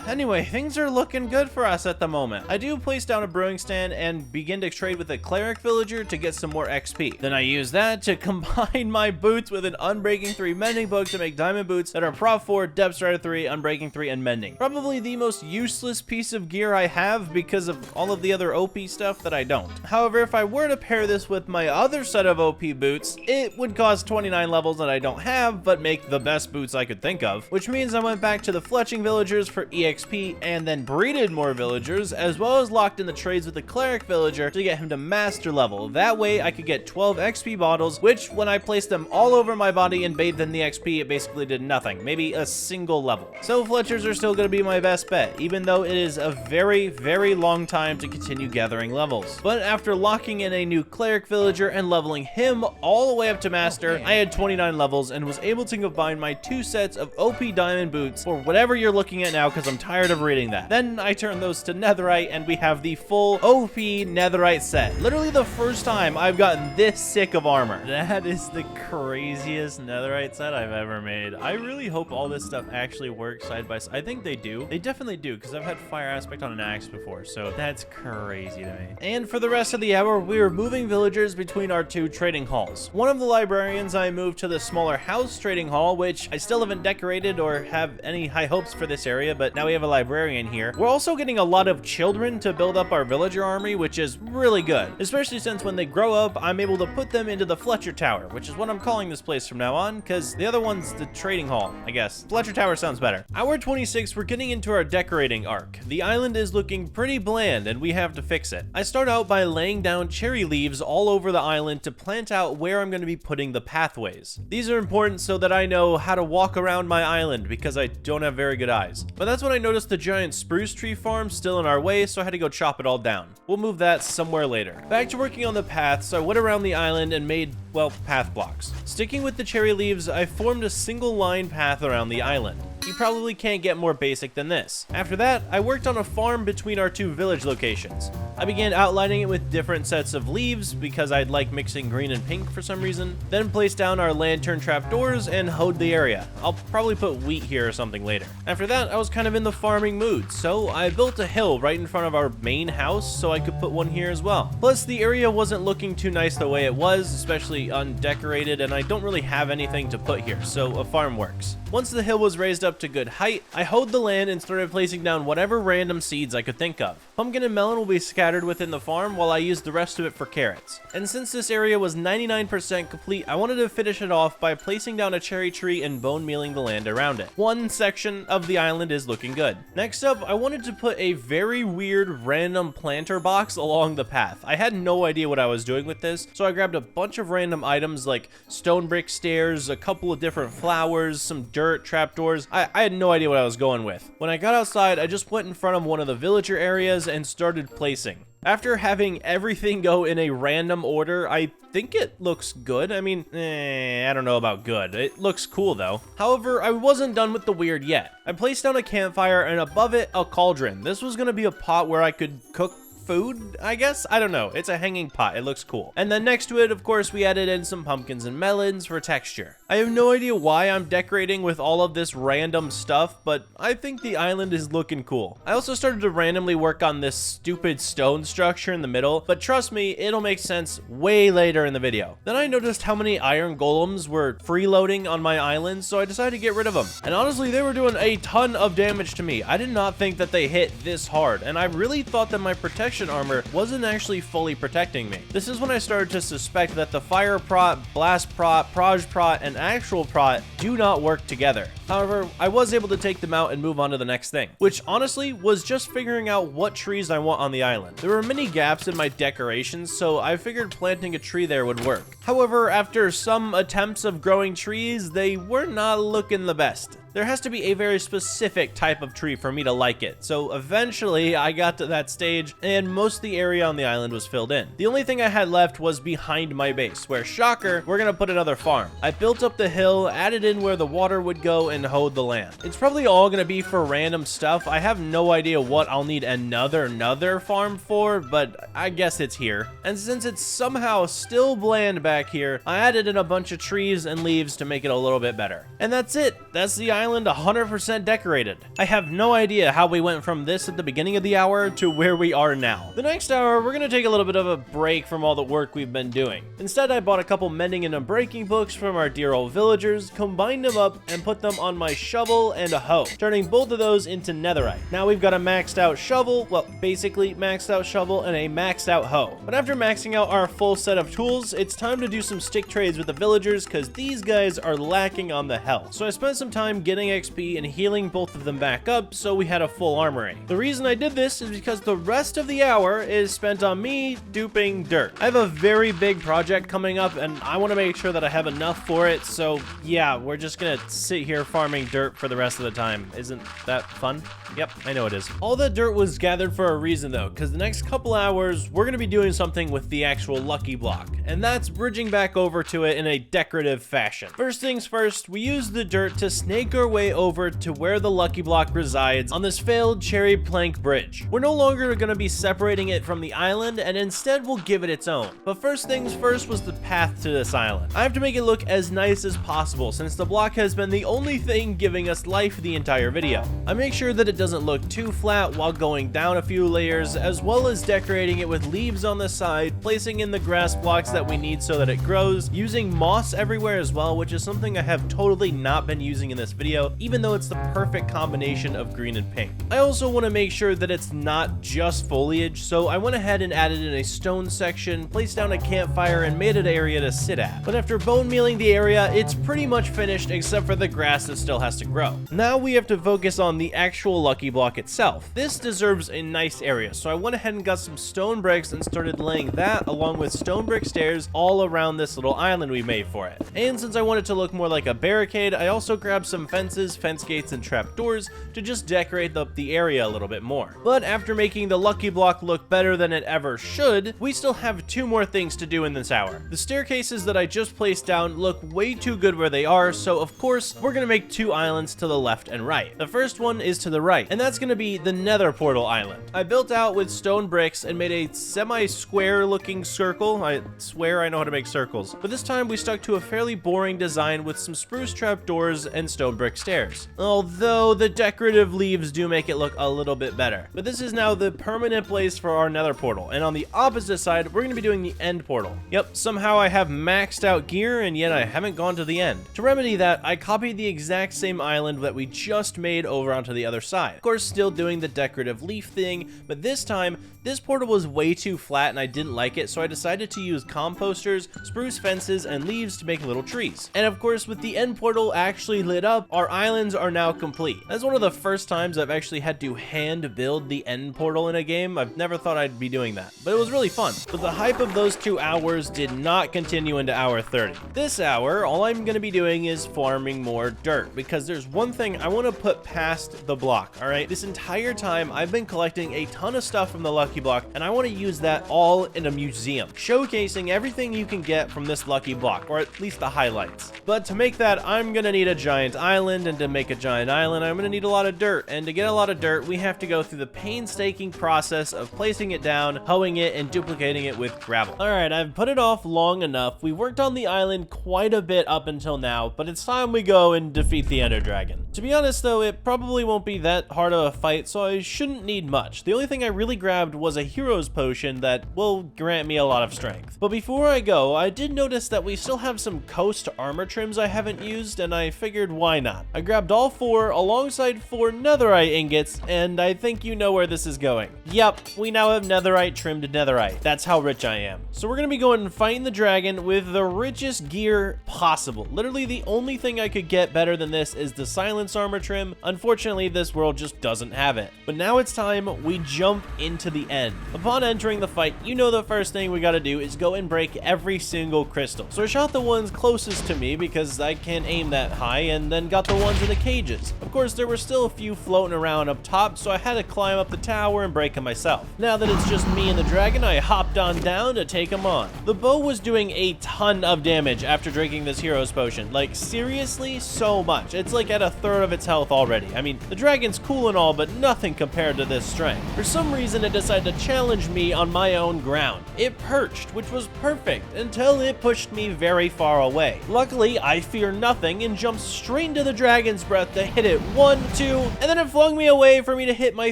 Anyway, things are looking good for us at the moment. I do place down a brewing stand and begin to trade with a cleric villager to get some more XP. Then I use that to combine my boots with an Unbreaking 3 mending book to make diamond boots that are Prof 4, Depth Strider 3, Unbreaking 3, and mending. Probably the most useless piece of gear I have because of all of the other OP stuff that I don't. However, if I were to pair this with my other set of OP boots, it would cost 29 levels that I don't have, but make the best boots I could think of, which means I went back to the fletching villagers for EXP and then and breeded more villagers, as well as locked in the trades with the cleric villager to get him to master level. That way I could get 12 XP bottles, which when I placed them all over my body and bathed in the XP, it basically did nothing, maybe a single level. So Fletchers are still going to be my best bet, even though it is a very, very long time to continue gathering levels. But after locking in a new cleric villager and leveling him all the way up to master, I had 29 levels and was able to combine my 2 sets of OP diamond boots, or whatever you're looking at now because I'm tired of reading that. Then I turned those to netherite and we have the full OP netherite set. Literally the first time I've gotten this sick of armor. That is the craziest netherite set I've ever made. I really hope all this stuff actually works side by side. I think they do. They definitely do, because I've had fire aspect on an axe before, so that's crazy to me. And for the rest of the hour, we were moving villagers between our 2 trading halls. One of the librarians I moved to the smaller house trading hall, which I still haven't decorated or have any high hopes for this area, but now we have a librarian here. We're also getting a lot of children to build up our villager army, which is really good, especially since when they grow up, I'm able to put them into the Fletcher Tower, which is what I'm calling this place from now on, because the other one's the trading hall, I guess. Fletcher Tower sounds better. Hour 26, we're getting into our decorating arc. The island is looking pretty bland, and we have to fix it. I start out by laying down cherry leaves all over the island to plant out where I'm going to be putting the pathways. These are important so that I know how to walk around my island, because I don't have very good eyes. But that's when I noticed the giant spruce tree farm still in our way, so I had to go chop it all down. We'll move that somewhere later. Back to working on the paths, I went around the island and made, well, path blocks. Sticking with the cherry leaves, I formed a single line path around the island. You probably can't get more basic than this. After that, I worked on a farm between our 2 village locations. I began outlining it with different sets of leaves because I'd like mixing green and pink for some reason, then placed down our lantern trapdoors and hoed the area. I'll probably put wheat here or something later. After that, I was kind of in the farming mood, so I built a hill right in front of our main house so I could put one here as well. Plus, the area wasn't looking too nice the way it was, especially undecorated, and I don't really have anything to put here, so a farm works. Once the hill was raised up to good height, I hoed the land and started placing down whatever random seeds I could think of. Pumpkin and melon will be scattered within the farm while I use the rest of it for carrots. And since this area was 99% complete, I wanted to finish it off by placing down a cherry tree and bone mealing the land around it. One section of the island is looking good. Next up, I wanted to put a very weird random planter box along the path. I had no idea what I was doing with this, so I grabbed a bunch of random items like stone brick stairs, a couple of different flowers, some dirt, trapdoors. I had no idea what I was going with. When I got outside, I just went in front of one of the villager areas and started placing. After having everything go in a random order, I think it looks good. I mean, I don't know about good. It looks cool though. However, I wasn't done with the weird yet. I placed down a campfire and above it, a cauldron. This was gonna be a pot where I could cook food, I guess? I don't know. It's a hanging pot. It looks cool. And then next to it, of course, we added in some pumpkins and melons for texture. I have no idea why I'm decorating with all of this random stuff, but I think the island is looking cool. I also started to randomly work on this stupid stone structure in the middle, but trust me, it'll make sense way later in the video. Then I noticed how many iron golems were freeloading on my island, so I decided to get rid of them. And honestly, they were doing a ton of damage to me. I did not think that they hit this hard, and I really thought that my protection armor wasn't actually fully protecting me. This is when I started to suspect that the fire prot, blast prot, proj prot, and actual prot do not work together. However, I was able to take them out and move on to the next thing, which honestly was just figuring out what trees I want on the island. There were many gaps in my decorations, so I figured planting a tree there would work. However, after some attempts of growing trees, they were not looking the best. There has to be a very specific type of tree for me to like it, so eventually I got to that stage and most of the area on the island was filled in. The only thing I had left was behind my base, where, shocker, we're gonna put another farm. I built up the hill, added in where the water would go, and hoed the land. It's probably all gonna be for random stuff. I have no idea what I'll need another farm for, but I guess it's here. And since it's somehow still bland back here, I added in a bunch of trees and leaves to make it a little bit better. And that's it. That's the island 100% decorated. I have no idea how we went from this at the beginning of the hour to where we are now. The next hour, we're gonna take a little bit of a break from all the work we've been doing. Instead, I bought a couple mending and unbreaking books from our dear old villagers, combined them up, and put them on my shovel and a hoe, turning both of those into netherite. Now we've got a maxed out shovel, well, basically maxed out shovel and a maxed out hoe. But after maxing out our full set of tools, it's time to do some stick trades with the villagers because these guys are lacking on the health. So I spent some time getting XP and healing both of them back up so we had a full armory. The reason I did this is because the rest of the hour is spent on me duping dirt. I have a very big project coming up and I want to make sure that I have enough for it, so yeah, we're just gonna sit here farming dirt for the rest of the time. Isn't that fun? Yep, I know it is. All that dirt was gathered for a reason though, because the next couple hours we're gonna be doing something with the actual lucky block, and that's bridging back over to it in a decorative fashion. First things first, we use the dirt to snake our way over to where the lucky block resides on this failed cherry plank bridge. We're no longer gonna be separating it from the island, and instead we'll give it its own. But first things first was the path to this island. I have to make it look as nice as possible since the block has been the only thing giving us life the entire video. I make sure that it doesn't look too flat while going down a few layers, as well as decorating it with leaves on the side, placing in the grass blocks that we need so that it grows, using moss everywhere as well, which is something I have totally not been using in this video, even though it's the perfect combination of green and pink. I also want to make sure that it's not just foliage, so I went ahead and added in a stone section, placed down a campfire, and made an area to sit at. But after bone mealing the area, it's pretty much finished except for the grass that still has to grow. Now we have to focus on the actual lucky block itself. This deserves a nice area, so I went ahead and got some stone bricks and started laying that along with stone brick stairs all around this little island we made for it. And since I wanted to look more like a barricade, I also grabbed some fences, fence gates, and trapdoors to just decorate the area a little bit more. But after making the lucky block look better than it ever should, we still have two more things to do in this hour. The staircases that I just placed down look way too good where they are, so of course we're gonna make two islands to the left and right. The first one is to the right, and that's gonna be the Nether portal island. I built out with stone bricks and made a semi-square looking circle. I swear I know how to make circles. But this time we stuck to a fairly boring design with some spruce trapdoors and stone brick stairs. Although the decorative leaves do make it look a little bit better. But this is now the permanent place for our Nether portal, and on the opposite side we're gonna be doing the end portal. Yep, somehow I have maxed out gear and yet I haven't gone to the end. To remedy that, I copied the exact same island that we just made over onto the other side. Of course, still doing the decorative leaf thing, but this time this portal was way too flat and I didn't like it, so I decided to use composters, spruce fences, and leaves to make little trees. And of course, with the end portal actually lit up, our islands are now complete. That's one of the first times I've actually had to hand build the end portal in a game. I've never thought I'd be doing that, but it was really fun. But the hype of those 2 hours did not continue into hour 30. This hour, all I'm gonna be doing is farming more dirt, because there's one thing I want to put past the block, all right? This entire time, I've been collecting a ton of stuff from the lucky block, and I want to use that all in a museum, showcasing everything you can get from this lucky block, or at least the highlights. But to make that, I'm gonna need a giant island, and to make a giant island, I'm gonna need a lot of dirt, and to get a lot of dirt, we have to go through the painstaking process of placing it down, hoeing it, and duplicating it with gravel. All right, I've put it off long enough. We worked on the island quite a bit up until now, but it's time we go and defeat the Ender Dragon. To be honest though, it probably won't be that hard of a fight, so I shouldn't need much. The only thing I really grabbed was a hero's potion that will grant me a lot of strength. But before I go, I did notice that we still have some coast armor trims I haven't used, and I figured why not. I grabbed all 4 alongside 4 netherite ingots, and I think you know where this is going. Yep, we now have netherite trimmed netherite. That's how rich I am. So we're gonna be going and fighting the dragon with the richest gear possible. Literally the only thing I could get better than this is the silence armor trim. Unfortunately, this world just doesn't have it. But now it's time we jump into the end. Upon entering the fight, you know the first thing we gotta do is go and break every single crystal. So I shot the ones closest to me because I can't aim that high, and then got the ones in the cages. Of course, there were still a few floating around up top, so I had to climb up the tower and break them myself. Now that it's just me and the dragon, I hopped on down to take him on. The bow was doing a ton of damage after drinking this hero's potion. Like, seriously, so much. It's like at a third of its health already. I mean, the dragon's cool and all, but nothing compared to this strength. For some reason, it decided to challenge me on my own ground. It perched, which was perfect, until it pushed me very far away. Luckily, I fear nothing and jumped straight into the dragon's breath to hit it 1, 2, and then it flung me away for me to hit my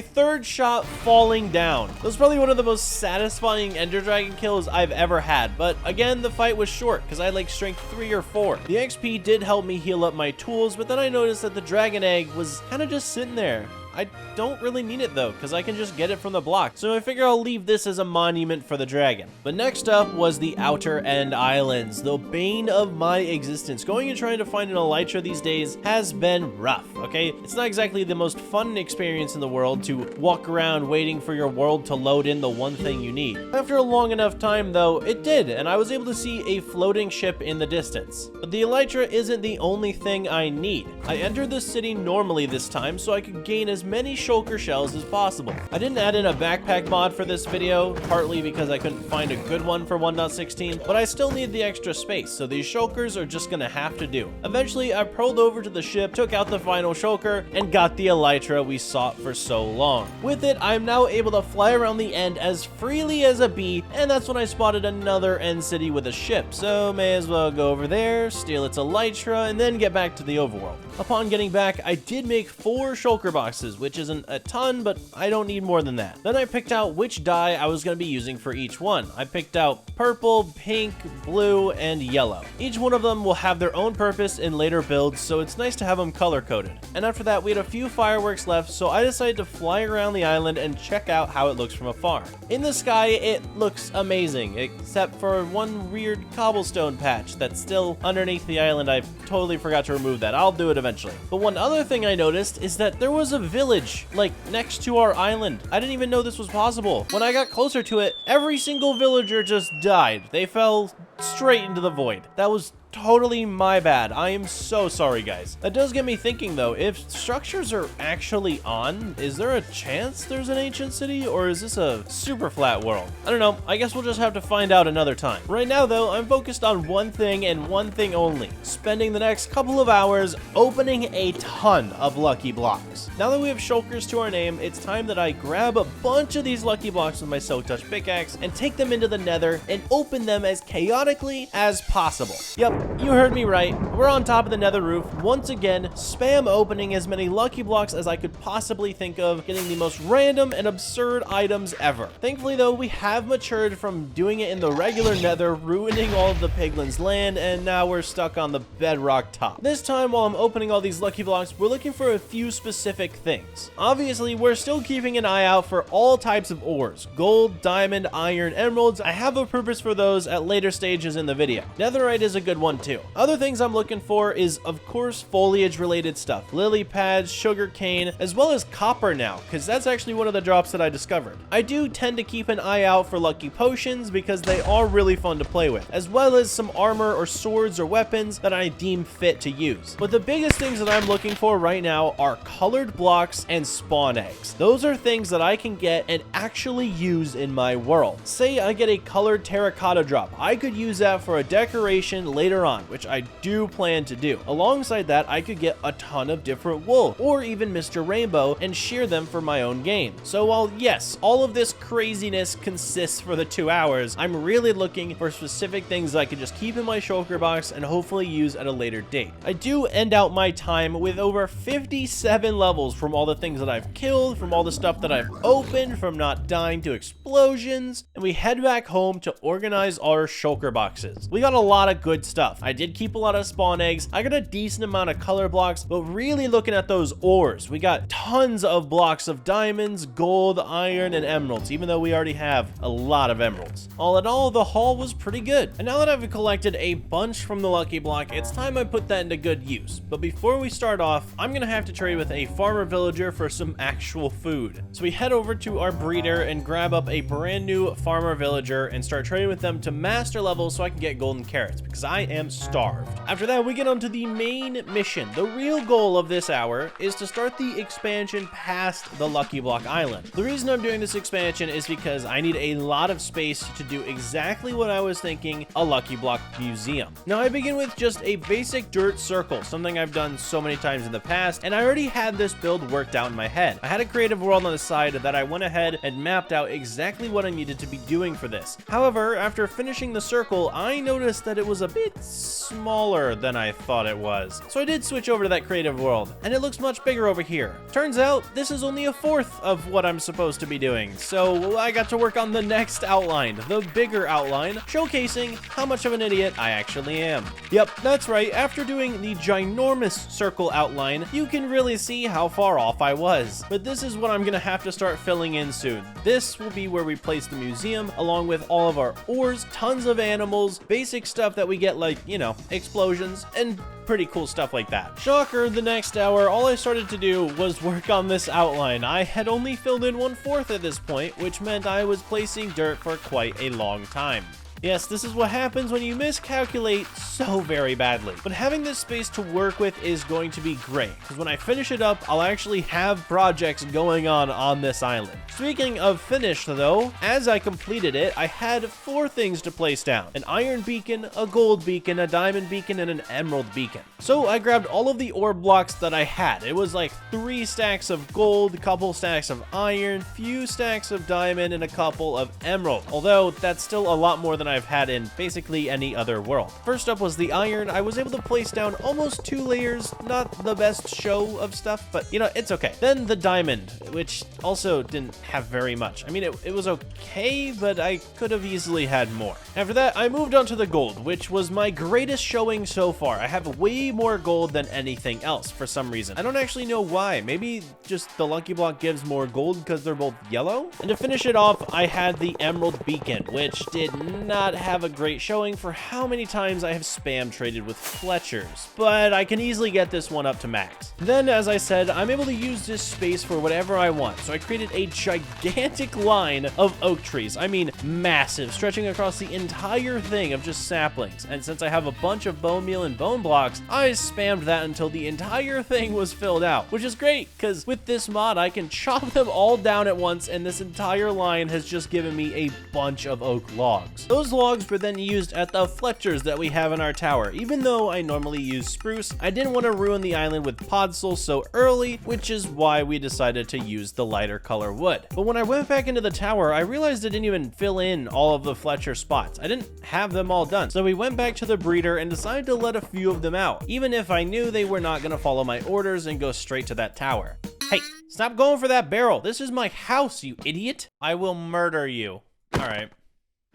3rd shot falling down. It was probably one of the most satisfying Ender Dragon kills I've ever had, but again, the fight was short because I had like strength 3 or 4. The XP did help me heal up my tools levels, but then I noticed that the dragon egg was kind of just sitting there. I don't really need it though, because I can just get it from the block. So I figure I'll leave this as a monument for the dragon. But next up was the Outer End Islands, the bane of my existence. Going and trying to find an elytra these days has been rough, okay? It's not exactly the most fun experience in the world to walk around waiting for your world to load in the one thing you need. After a long enough time though, it did, and I was able to see a floating ship in the distance. But the elytra isn't the only thing I need. I entered the city normally this time so I could gain as many shulker shells as possible. I didn't add in a backpack mod for this video, partly because I couldn't find a good one for 1.16, but I still need the extra space, so these shulkers are just gonna have to do. Eventually, I pearled over to the ship, took out the final shulker, and got the elytra we sought for so long. With it, I'm now able to fly around the end as freely as a bee, and that's when I spotted another end city with a ship, so may as well go over there, steal its elytra, and then get back to the overworld. Upon getting back, I did make 4 shulker boxes, which isn't a ton, but I don't need more than that. Then I picked out which dye I was going to be using for each one. I picked out purple, pink, blue, and yellow. Each one of them will have their own purpose in later builds, so it's nice to have them color-coded. And after that, we had a few fireworks left, so I decided to fly around the island and check out how it looks from afar. In the sky, it looks amazing, except for one weird cobblestone patch that's still underneath the island. I totally forgot to remove that. I'll do it eventually. But one other thing I noticed is that there was a village, like, next to our island. I didn't even know this was possible. When I got closer to it, every single villager just died. They fell straight into the void. That was totally my bad. I am so sorry, guys. That does get me thinking though, if structures are actually on, is there a chance there's an ancient city, or is this a super flat world? I don't know. I guess we'll just have to find out another time. Right now though, I'm focused on one thing and one thing only, spending the next couple of hours opening a ton of lucky blocks. Now that we have shulkers to our name, it's time that I grab a bunch of these lucky blocks with my Silk Touch pickaxe and take them into the Nether and open them as chaotically as possible. Yep, you heard me right. We're on top of the Nether roof once again, spam opening as many lucky blocks as I could possibly think of, getting the most random and absurd items ever. Thankfully though, we have matured from doing it in the regular Nether, ruining all of the piglins' land, and now we're stuck on the bedrock top. This time, while I'm opening all these lucky blocks, we're looking for a few specific things. Obviously, we're still keeping an eye out for all types of ores: gold, diamond, iron, emeralds. I have a purpose for those at later stages in the video. Netherite is a good one too. Other things I'm looking for is, of course, foliage related stuff: lily pads, sugar cane, as well as copper now, because that's actually one of the drops that I discovered. I do tend to keep an eye out for lucky potions because they are really fun to play with, as well as some armor or swords or weapons that I deem fit to use. But the biggest things that I'm looking for right now are colored blocks and spawn eggs. Those are things that I can get and actually use in my world. Say I get a colored terracotta drop, I could use that for a decoration later on, which I do plan to do. Alongside that, I could get a ton of different wool, or even Mr. Rainbow, and shear them for my own game. So while yes, all of this craziness consists for the 2 hours, I'm really looking for specific things that I could just keep in my shulker box and hopefully use at a later date. I do end out my time with over 57 levels from all the things that I've killed, from all the stuff that I've opened, from not dying to explosions, and we head back home to organize our shulker boxes. We got a lot of good stuff. I did keep a lot of spawn eggs. I got a decent amount of color blocks, but really looking at those ores, we got tons of blocks of diamonds, gold, iron, and emeralds, even though we already have a lot of emeralds. All in all, the haul was pretty good. And now that I've collected a bunch from the lucky block, it's time I put that into good use. But before we start off, I'm gonna have to trade with a farmer villager for some actual food. So we head over to our breeder and grab up a brand new farmer villager and start trading with them to master level so I can get golden carrots, because I am starved. After that, we get onto the main mission. The real goal of this hour is to start the expansion past the Lucky Block Island. The reason I'm doing this expansion is because I need a lot of space to do exactly what I was thinking, a Lucky Block museum. Now I begin with just a basic dirt circle, something I've done so many times in the past, and I already had this build worked out in my head. I had a creative world on the side that I went ahead and mapped out exactly what I needed to be doing for this. However, after finishing the circle, I noticed that it was a bit smaller than I thought it was. So I did switch over to that creative world, and it looks much bigger over here. Turns out this is only a fourth of what I'm supposed to be doing, so I got to work on the next outline, the bigger outline, showcasing how much of an idiot I actually am. Yep, that's right, after doing the ginormous circle outline, you can really see how far off I was. But this is what I'm gonna have to start filling in soon. This will be where we place the museum, along with all of our ores, tons of animals, basic stuff that we get like, you know, explosions, and pretty cool stuff like that. Shocker, the next hour, all I started to do was work on this outline. I had only filled in 1/4 at this point, which meant I was placing dirt for quite a long time. Yes, this is what happens when you miscalculate so very badly. But having this space to work with is going to be great, because when I finish it up, I'll actually have projects going on this island. Speaking of finished though, as I completed it, I had 4 things to place down: an iron beacon, a gold beacon, a diamond beacon, and an emerald beacon. So I grabbed all of the ore blocks that I had. It was like 3 stacks of gold, a couple stacks of iron, few stacks of diamond, and a couple of emerald. Although that's still a lot more than I've had in basically any other world. First up was the iron. I was able to place down almost 2 layers. Not the best show of stuff, but you know, it's okay. Then the diamond, which also didn't have very much. I mean, it was okay, but I could have easily had more. After that, I moved on to the gold, which was my greatest showing so far. I have way more gold than anything else for some reason. I don't actually know why. Maybe just the lucky block gives more gold because they're both yellow? And to finish it off, I had the emerald beacon, which did not have a great showing for how many times I have spam traded with Fletchers, but I can easily get this one up to max. Then, as I said, I'm able to use this space for whatever I want, so I created a gigantic line of oak trees. I mean, massive, stretching across the entire thing of just saplings. And since I have a bunch of bone meal and bone blocks, I spammed that until the entire thing was filled out, which is great, because with this mod, I can chop them all down at once, and this entire line has just given me a bunch of oak logs. Those logs were then used at the Fletchers that we have in our tower. Even though I normally use spruce, I didn't want to ruin the island with podzol so early, which is why we decided to use the lighter color wood. But when I went back into the tower, I realized I didn't even fill in all of the Fletcher spots. I didn't have them all done. So we went back to the breeder and decided to let a few of them out, even if I knew they were not going to follow my orders and go straight to that tower. Hey, stop going for that barrel. This is my house, you idiot. I will murder you. All right.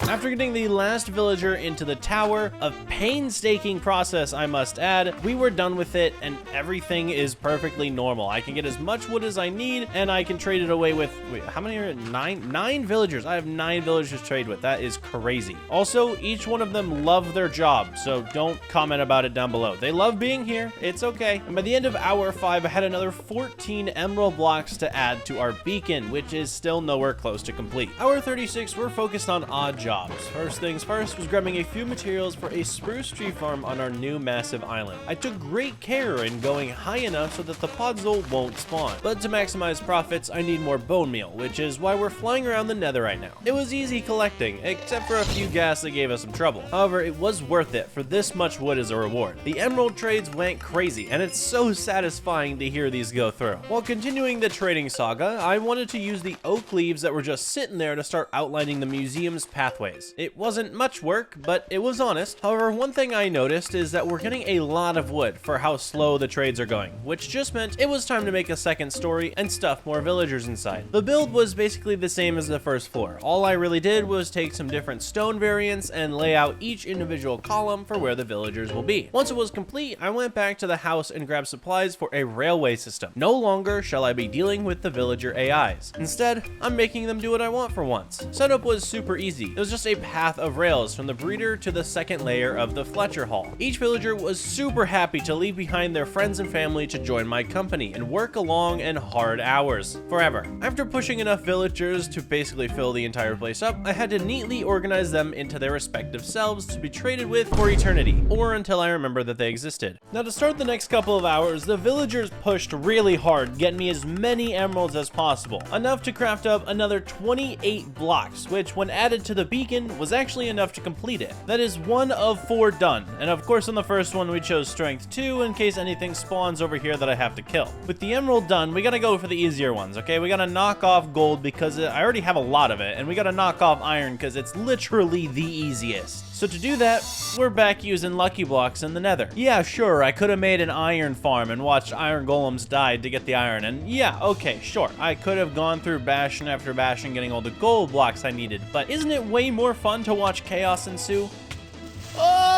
After getting the last villager into the tower, a painstaking process I must add, we were done with it and everything is perfectly normal. I can get as much wood as I need and I can trade it away with, wait, how many are it? Nine villagers. I have 9 villagers to trade with. That is crazy. Also, each one of them love their job, so don't comment about it down below. They love being here. It's okay. And by the end of hour 5, I had another 14 emerald blocks to add to our beacon, which is still nowhere close to complete. Hour 36, we're focused on odd jobs. First things first was grabbing a few materials for a spruce tree farm on our new massive island. I took great care in going high enough so that the podzol won't spawn, but to maximize profits I need more bone meal, which is why we're flying around the Nether right now. It was easy collecting, except for a few gas that gave us some trouble. However, it was worth it for this much wood as a reward. The emerald trades went crazy, and it's so satisfying to hear these go through. While continuing the trading saga, I wanted to use the oak leaves that were just sitting there to start outlining the museum's pathway. It wasn't much work, but it was honest. However, one thing I noticed is that we're getting a lot of wood for how slow the trades are going, which just meant it was time to make a second story and stuff more villagers inside. The build was basically the same as the first floor. All I really did was take some different stone variants and lay out each individual column for where the villagers will be. Once it was complete, I went back to the house and grabbed supplies for a railway system. No longer shall I be dealing with the villager AIs. Instead, I'm making them do what I want for once. Setup was super easy. It was just a path of rails from the breeder to the second layer of the Fletcher Hall. Each villager was super happy to leave behind their friends and family to join my company and work long and hard hours forever. After pushing enough villagers to basically fill the entire place up, I had to neatly organize them into their respective selves to be traded with for eternity, or until I remember that they existed. Now to start the next couple of hours, the villagers pushed really hard, getting me as many emeralds as possible, enough to craft up another 28 blocks, which when added to the beacon was actually enough to complete it. That is 1 of 4 done, and of course on the first one we chose strength 2 in case anything spawns over here that I have to kill. With the emerald done, we gotta go for the easier ones, okay? We gotta knock off gold because I already have a lot of it, and we gotta knock off iron because it's literally the easiest. So to do that, we're back using lucky blocks in the Nether. Yeah, sure, I could have made an iron farm and watched iron golems die to get the iron, and yeah, okay, sure, I could have gone through bastion after bastion getting all the gold blocks I needed, but isn't it way more fun to watch chaos ensue?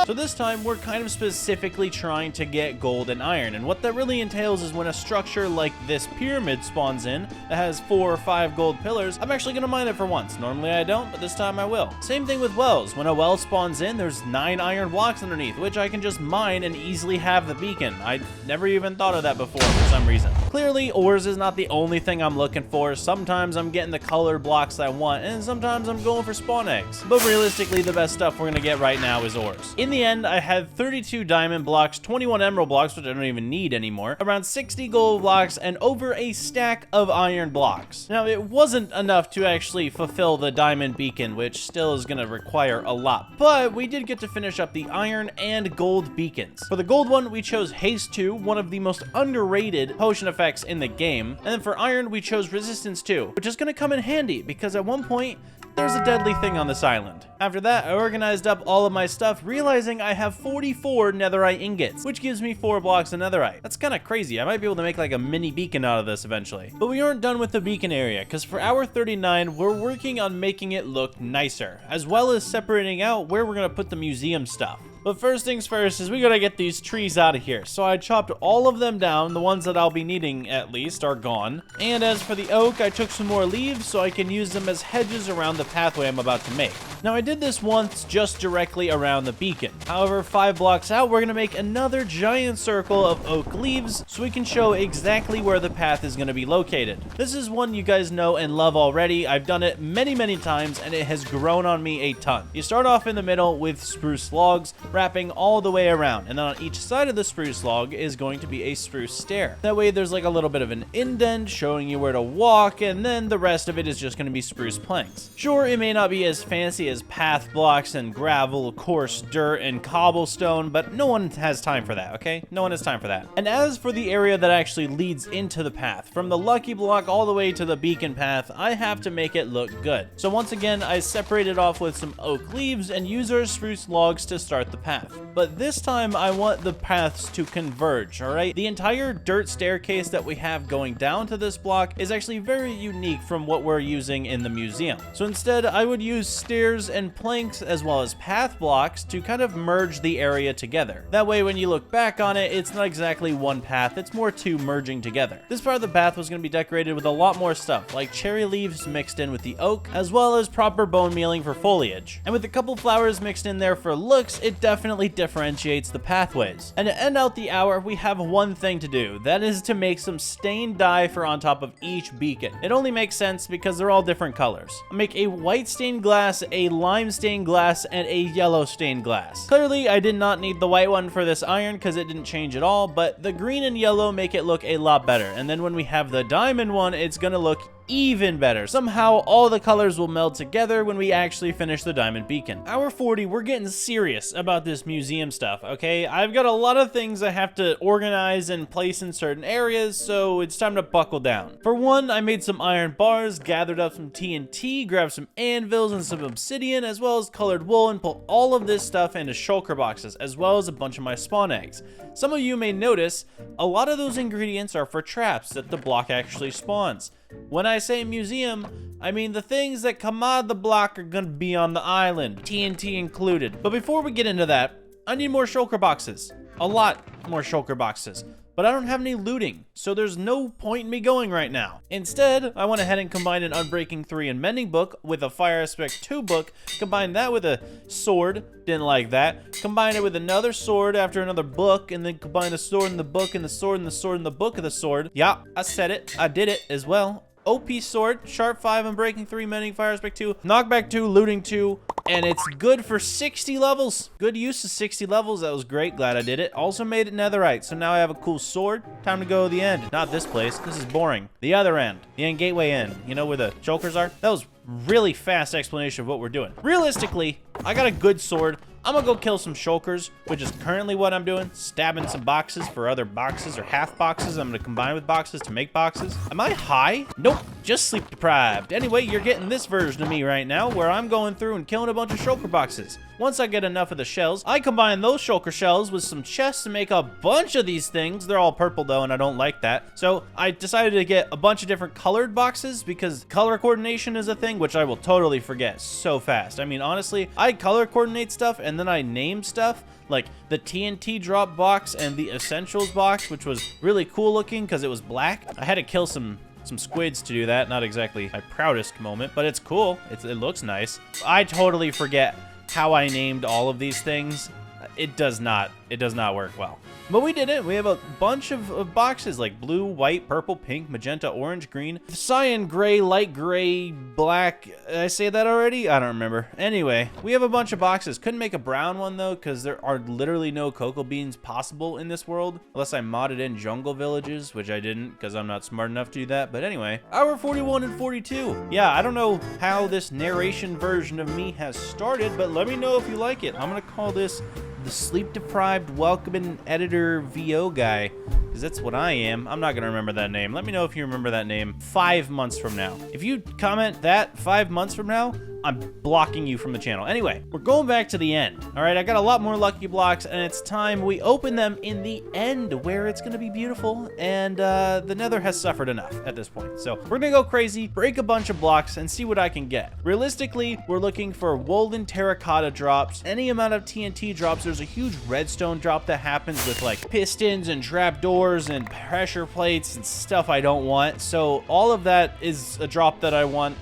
So this time, we're kind of specifically trying to get gold and iron, and what that really entails is when a structure like this pyramid spawns in that has 4 or 5 gold pillars, I'm actually going to mine it for once. Normally I don't, but this time I will. Same thing with wells. When a well spawns in, there's 9 iron blocks underneath, which I can just mine and easily have the beacon. I never even thought of that before for some reason. Clearly, ores is not the only thing I'm looking for. Sometimes I'm getting the colored blocks I want, and sometimes I'm going for spawn eggs. But realistically, the best stuff we're going to get right now is ores. In the end, I had 32 diamond blocks, 21 emerald blocks, which I don't even need anymore, around 60 gold blocks, and over a stack of iron blocks. Now, it wasn't enough to actually fulfill the diamond beacon, which still is going to require a lot, but we did get to finish up the iron and gold beacons. For the gold one, we chose Haste 2, one of the most underrated potion effects in the game, and then for iron, we chose Resistance 2, which is going to come in handy because at one point, there's a deadly thing on this island. After that, I organized up all of my stuff, realizing I have 44 netherite ingots, which gives me 4 blocks of netherite. That's kind of crazy. I might be able to make like a mini beacon out of this eventually. But we aren't done with the beacon area, because for hour 39, we're working on making it look nicer, as well as separating out where we're going to put the museum stuff. But first things first is we gotta get these trees out of here. So I chopped all of them down. The ones that I'll be needing, at least, are gone. And as for the oak, I took some more leaves so I can use them as hedges around the pathway I'm about to make. Now, I did this once just directly around the beacon. However, 5 blocks out, we're gonna make another giant circle of oak leaves so we can show exactly where the path is gonna be located. This is one you guys know and love already. I've done it many, many times, and it has grown on me a ton. You start off in the middle with spruce logs, wrapping all the way around, and then on each side of the spruce log is going to be a spruce stair. That way there's like a little bit of an indent showing you where to walk, and then the rest of it is just going to be spruce planks. Sure, it may not be as fancy as path blocks and gravel, coarse dirt, and cobblestone, but no one has time for that, okay? No one has time for that. And as for the area that actually leads into the path, from the lucky block all the way to the beacon path, I have to make it look good. So once again, I separated off with some oak leaves and use our spruce logs to start the path. But this time I want the paths to converge, alright? The entire dirt staircase that we have going down to this block is actually very unique from what we're using in the museum. So instead, I would use stairs and planks as well as path blocks to kind of merge the area together. That way when you look back on it, it's not exactly one path, it's more two merging together. This part of the path was going to be decorated with a lot more stuff, like cherry leaves mixed in with the oak, as well as proper bone mealing for foliage. And with a couple flowers mixed in there for looks, it definitely differentiates the pathways. And to end out the hour, we have one thing to do. That is to make some stained dye for on top of each beacon. It only makes sense because they're all different colors. I'll make a white stained glass, a lime stained glass, and a yellow stained glass. Clearly, I did not need the white one for this iron because it didn't change at all, but the green and yellow make it look a lot better. And then when we have the diamond one, it's gonna look even better. Somehow all the colors will meld together when we actually finish the diamond beacon. Hour 40, we're getting serious about this museum stuff, okay? I've got a lot of things I have to organize and place in certain areas, so it's time to buckle down. For one, I made some iron bars, gathered up some TNT, grabbed some anvils and some obsidian, as well as colored wool, and put all of this stuff into shulker boxes, as well as a bunch of my spawn eggs. Some of you may notice, a lot of those ingredients are for traps that the block actually spawns. When I say museum, I mean the things that come out of the block are gonna be on the island, TNT included. But before we get into that, I need more shulker boxes. A lot more shulker boxes. But I don't have any looting, so there's no point in me going right now. Instead, I went ahead and combined an Unbreaking 3 and Mending book with a Fire Aspect 2 book, combined that with a sword, didn't like that, combined it with another sword after another book, and then combined the sword and the book and the sword and the sword and the book of the sword. Yeah, I said it, I did it as well. OP sword, Sharp 5, Unbreaking 3, Mending, Fire Aspect 2, Knockback 2, Looting 2, and it's good for 60 levels. Good use of 60 levels, that was great, glad I did it. Also made it netherite, so now I have a cool sword. Time to go to the end. Not this place, this is boring. The other end, the end gateway end, you know where the shulkers are? That was really fast explanation of what we're doing. Realistically, I got a good sword. I'm gonna go kill some shulkers, which is currently what I'm doing. Stabbing some boxes for other boxes or half boxes. I'm gonna combine with boxes to make boxes. Am I high? Nope, just sleep deprived. Anyway, you're getting this version of me right now where I'm going through and killing a bunch of shulker boxes. Once I get enough of the shells, I combine those shulker shells with some chests to make a bunch of these things. They're all purple though, and I don't like that. So I decided to get a bunch of different colored boxes because color coordination is a thing, which I will totally forget so fast. I mean, honestly, I color coordinate stuff and then I name stuff like the TNT drop box and the essentials box, which was really cool looking because it was black. I had to kill some squids to do that. Not exactly my proudest moment, but it's cool. It looks nice. I totally forget how I named all of these things. It does not work well. But we did it. We have a bunch of boxes like blue, white, purple, pink, magenta, orange, green, cyan, gray, light gray, black. Did I say that already? I don't remember. Anyway, we have a bunch of boxes. Couldn't make a brown one though, because there are literally no cocoa beans possible in this world, unless I modded in jungle villages, which I didn't because I'm not smart enough to do that. But anyway, hour 41 and 42. Yeah, I don't know how this narration version of me has started, but let me know if you like it. I'm gonna call this the sleep-deprived welcoming editor VO guy, because that's what I am. I'm not gonna remember that name. Let me know if you remember that name 5 months from now. If you comment that 5 months from now, I'm blocking you from the channel. Anyway, we're going back to the end. All right, I got a lot more lucky blocks, and it's time we open them in the end where it's gonna be beautiful, and the Nether has suffered enough at this point. So we're gonna go crazy, break a bunch of blocks, and see what I can get. Realistically, we're looking for woven terracotta drops, any amount of TNT drops. There's a huge redstone drop that happens with like pistons and trapdoors and pressure plates and stuff I don't want. So all of that is a drop that I want.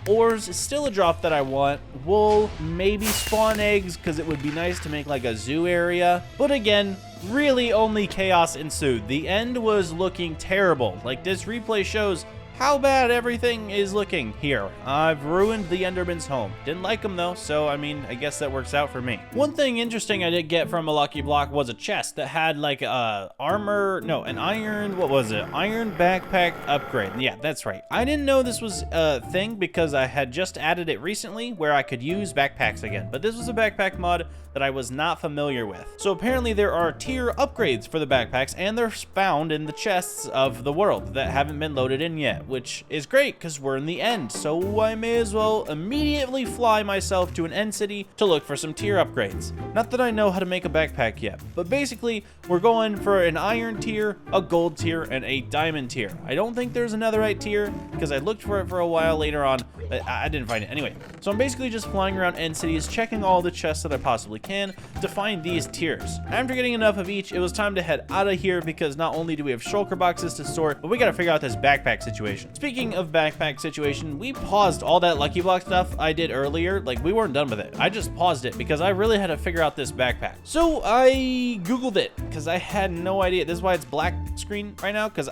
Ores is still a drop that I want. Wool, maybe spawn eggs, because it would be nice to make like a zoo area. But again, really only chaos ensued. The end was looking terrible. Like, this replay shows how bad everything is looking here. I've ruined the Enderman's home. Didn't like them though, so I mean, I guess that works out for me. One thing interesting I did get from a lucky block was a chest that had like an iron, what was it? Iron backpack upgrade. Yeah, that's right. I didn't know this was a thing because I had just added it recently where I could use backpacks again, but this was a backpack mod that I was not familiar with. So apparently there are tier upgrades for the backpacks, and they're found in the chests of the world that haven't been loaded in yet, which is great because we're in the end. So I may as well immediately fly myself to an end city to look for some tier upgrades. Not that I know how to make a backpack yet, but basically we're going for an iron tier, a gold tier, and a diamond tier. I don't think there's a netherite tier because I looked for it for a while later on, but I didn't find it. Anyway, so I'm basically just flying around end cities, checking all the chests that I possibly can to find these tiers. After getting enough of each, it was time to head out of here because not only do we have shulker boxes to sort, but we gotta figure out this backpack situation. Speaking of backpack situation, we paused all that lucky block stuff I did earlier. Like, we weren't done with it. I just paused it because I really had to figure out this backpack. So I Googled it because I had no idea. This is why it's black screen right now, because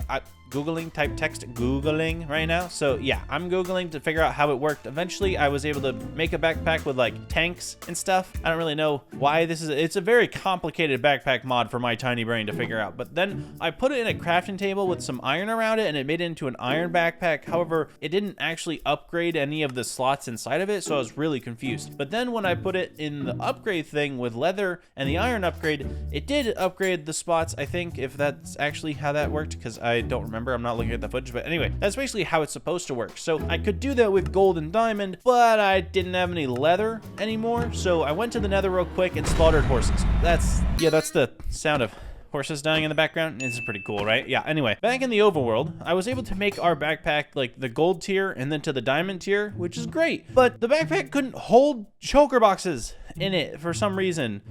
Googling, type text Googling right now. So yeah, I'm Googling to figure out how it worked. Eventually I was able to make a backpack with like tanks and stuff. I don't really know why this is. It's a very complicated backpack mod for my tiny brain to figure out. But then I put it in a crafting table with some iron around it and it made it into an iron backpack. However, it didn't actually upgrade any of the slots inside of it. So I was really confused. But then when I put it in the upgrade thing with leather and the iron upgrade, it did upgrade the spots, I think, if that's actually how that worked, because I don't remember. I'm not looking at the footage, but anyway, that's basically how it's supposed to work. So I could do that with gold and diamond, but I didn't have any leather anymore. So I went to the Nether real quick and slaughtered horses. That's the sound of horses dying in the background. This is pretty cool, right? Yeah, anyway, back in the overworld, I was able to make our backpack like the gold tier and then to the diamond tier, which is great. But the backpack couldn't hold choker boxes in it for some reason.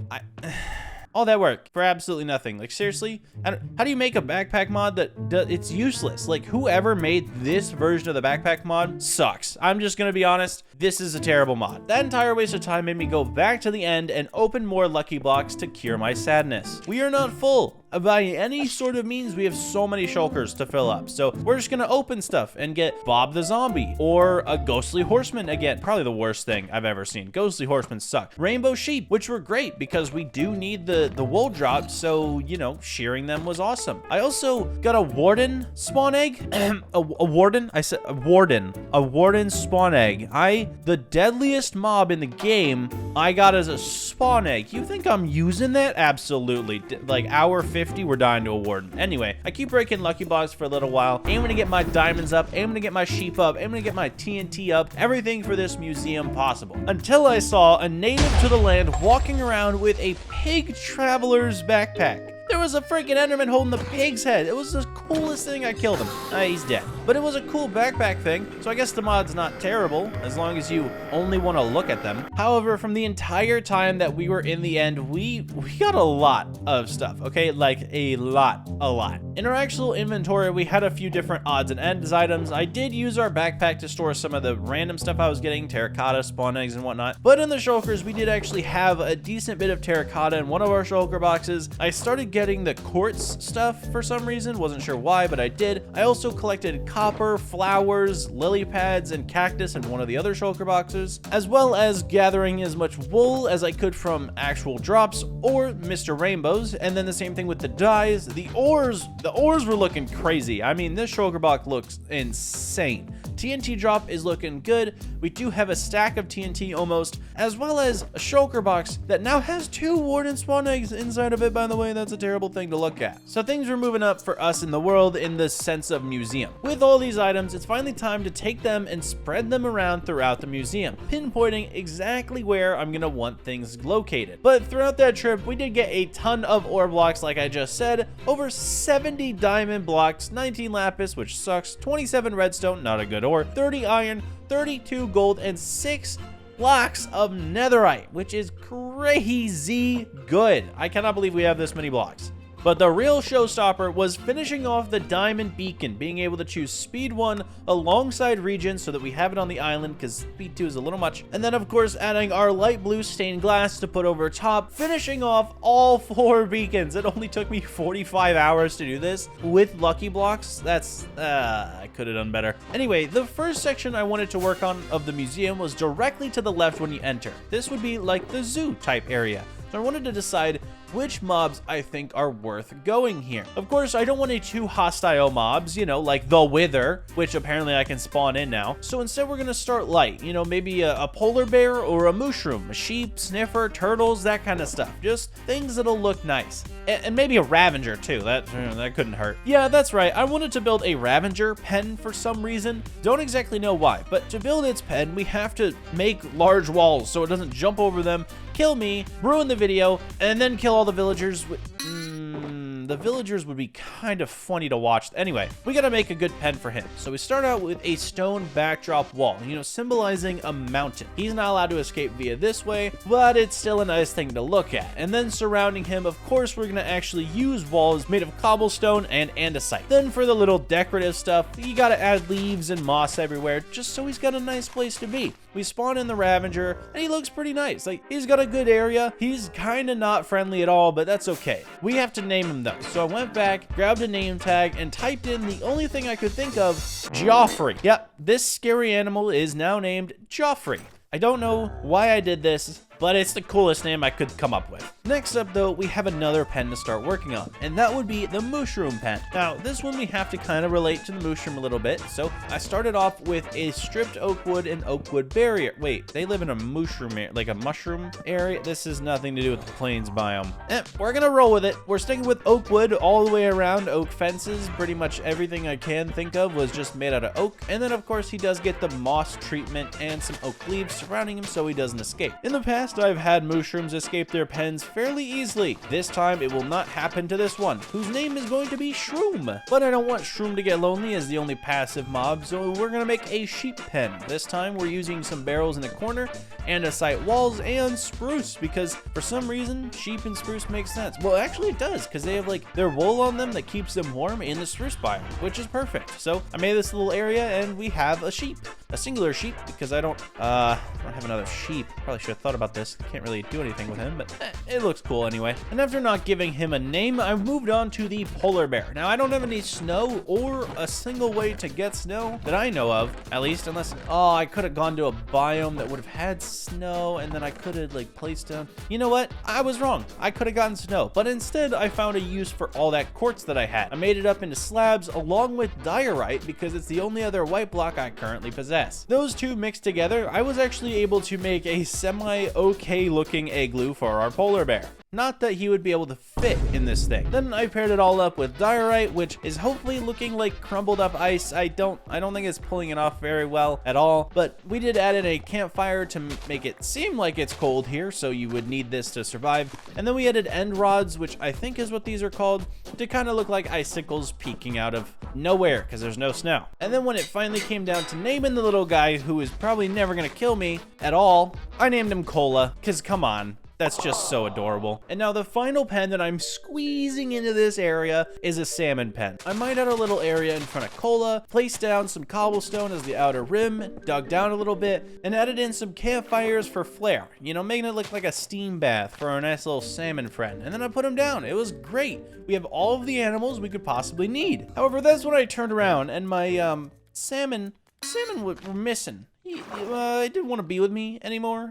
All that work for absolutely nothing. Like, seriously? How do you make a backpack mod that it's useless? Like, whoever made this version of the backpack mod sucks. I'm just gonna be honest. This is a terrible mod. That entire waste of time made me go back to the end and open more lucky blocks to cure my sadness. We are not full. by any sort of means, we have so many shulkers to fill up. So we're just gonna open stuff and get Bob the Zombie or a ghostly horseman again. Probably the worst thing I've ever seen. Ghostly horsemen suck. Rainbow sheep, which were great because we do need the wool dropped. So, you know, shearing them was awesome. I also got a warden spawn egg. a warden? I said a warden. A warden spawn egg. The deadliest mob in the game, I got as a spawn egg. You think I'm using that? Absolutely. Like hour 50, we're dying to a warden. Anyway, I keep breaking lucky blocks for a little while. Aiming to get my diamonds up. Aiming to get my sheep up. Aiming to get my TNT up. Everything for this museum possible. Until I saw a native to the land walking around with a pig traveler's backpack. There was a freaking Enderman holding the pig's head. It was the coolest thing. I killed him. He's dead. But it was a cool backpack thing, so I guess the mod's not terrible, as long as you only want to look at them. However, from the entire time that we were in the end, we got a lot of stuff, okay? Like, a lot. In our actual inventory, we had a few different odds and ends items. I did use our backpack to store some of the random stuff I was getting, terracotta, spawn eggs, and whatnot. But in the shulkers, we did actually have a decent bit of terracotta in one of our shulker boxes. I started getting the quartz stuff for some reason. Wasn't sure why, but I did. I also collected copper, flowers, lily pads, and cactus in one of the other shulker boxes, as well as gathering as much wool as I could from actual drops or Mr. Rainbows. And then the same thing with the dyes. The ores were looking crazy. I mean, this shulker box looks insane. TNT drop is looking good. We do have a stack of TNT almost, as well as a shulker box that now has 2 warden spawn eggs inside of it, by the way. That's a terrible thing to look at. So things are moving up for us in the world in the sense of museum. With all these items, it's finally time to take them and spread them around throughout the museum, pinpointing exactly where I'm gonna want things located. But throughout that trip, we did get a ton of ore blocks, like I just said, over 70 diamond blocks, 19 lapis, which sucks, 27 redstone, not a good ore, 30 iron, 32 gold, and 6 blocks of netherite, which is crazy good. I cannot believe we have this many blocks. But the real showstopper was finishing off the diamond beacon, being able to choose speed 1 alongside region so that we have it on the island, because speed 2 is a little much. And then of course adding our light blue stained glass to put over top, finishing off all 4 beacons. It only took me 45 hours to do this with lucky blocks. That's, I could have done better. Anyway, the first section I wanted to work on of the museum was directly to the left when you enter. This would be like the zoo type area. So I wanted to decide which mobs I think are worth going here. Of course, I don't want any too hostile mobs, you know, like the Wither, which apparently I can spawn in now. So instead, we're gonna start light, you know, maybe a polar bear or a mushroom, a sheep, sniffer, turtles, that kind of stuff. Just things that'll look nice. And maybe a Ravager too, that couldn't hurt. Yeah, that's right, I wanted to build a Ravager pen for some reason. Don't exactly know why, but to build its pen, we have to make large walls so it doesn't jump over them, kill me, ruin the video, and then kill all the villagers. The villagers would be kind of funny to watch. Anyway, we gotta make a good pen for him. So we start out with a stone backdrop wall, you know, symbolizing a mountain. He's not allowed to escape via this way, but it's still a nice thing to look at. And then surrounding him, of course, we're gonna actually use walls made of cobblestone and andesite. Then for the little decorative stuff, you gotta add leaves and moss everywhere, just so he's got a nice place to be. We spawn in the Ravager, and he looks pretty nice. Like, he's got a good area. He's kind of not friendly at all, but that's okay. We have to name him though. So I went back, grabbed a name tag, and typed in the only thing I could think of, Joffrey. Yep, this scary animal is now named Joffrey. I don't know why I did this, but it's the coolest name I could come up with. Next up though, we have another pen to start working on, and that would be the mushroom pen. Now, this one we have to kind of relate to the mushroom a little bit, so I started off with a stripped oak wood and oak wood barrier. Wait, they live in a mushroom area, like a mushroom area? This has nothing to do with the plains biome. We're gonna roll with it. We're sticking with oak wood all the way around, oak fences. Pretty much everything I can think of was just made out of oak. And then of course he does get the moss treatment and some oak leaves surrounding him so he doesn't escape. In the past, I've had mushrooms escape their pens fairly easily. This time, it will not happen to this one, whose name is going to be Shroom. But I don't want Shroom to get lonely as the only passive mob, so we're gonna make a sheep pen. This time, we're using some barrels in the corner, andesite walls, and spruce, because for some reason, sheep and spruce makes sense. Well, actually it does, because they have like their wool on them that keeps them warm in the spruce biome, which is perfect. So I made this little area, and we have a sheep. A singular sheep, because I don't have another sheep. Probably should have thought about this. Can't really do anything with him, but it looks cool anyway. And after not giving him a name, I moved on to the polar bear. Now, I don't have any snow or a single way to get snow that I know of, at least, unless, oh, I could have gone to a biome that would have had snow, and then I could have, like, placed down. You know what? I was wrong. I could have gotten snow, but instead, I found a use for all that quartz that I had. I made it up into slabs along with diorite because it's the only other white block I currently possess. Those two mixed together, I was actually able to make a semi-okay looking igloo for our polar bear. Not that he would be able to fit in this thing. Then I paired it all up with diorite, which is hopefully looking like crumbled up ice. I don't think it's pulling it off very well at all, but we did add in a campfire to make it seem like it's cold here, so you would need this to survive. And then we added end rods, which I think is what these are called, to kind of look like icicles peeking out of nowhere because there's no snow. And then when it finally came down to naming the little guy who is probably never gonna kill me at all, I named him Cola, because come on. That's just so adorable. And now the final pen that I'm squeezing into this area is a salmon pen. I mined out a little area in front of Cola, placed down some cobblestone as the outer rim, dug down a little bit, and added in some campfires for flair. You know, making it look like a steam bath for our nice little salmon friend. And then I put him down. It was great. We have all of the animals we could possibly need. However, that's when I turned around and my salmon were missing. He didn't want to be with me anymore.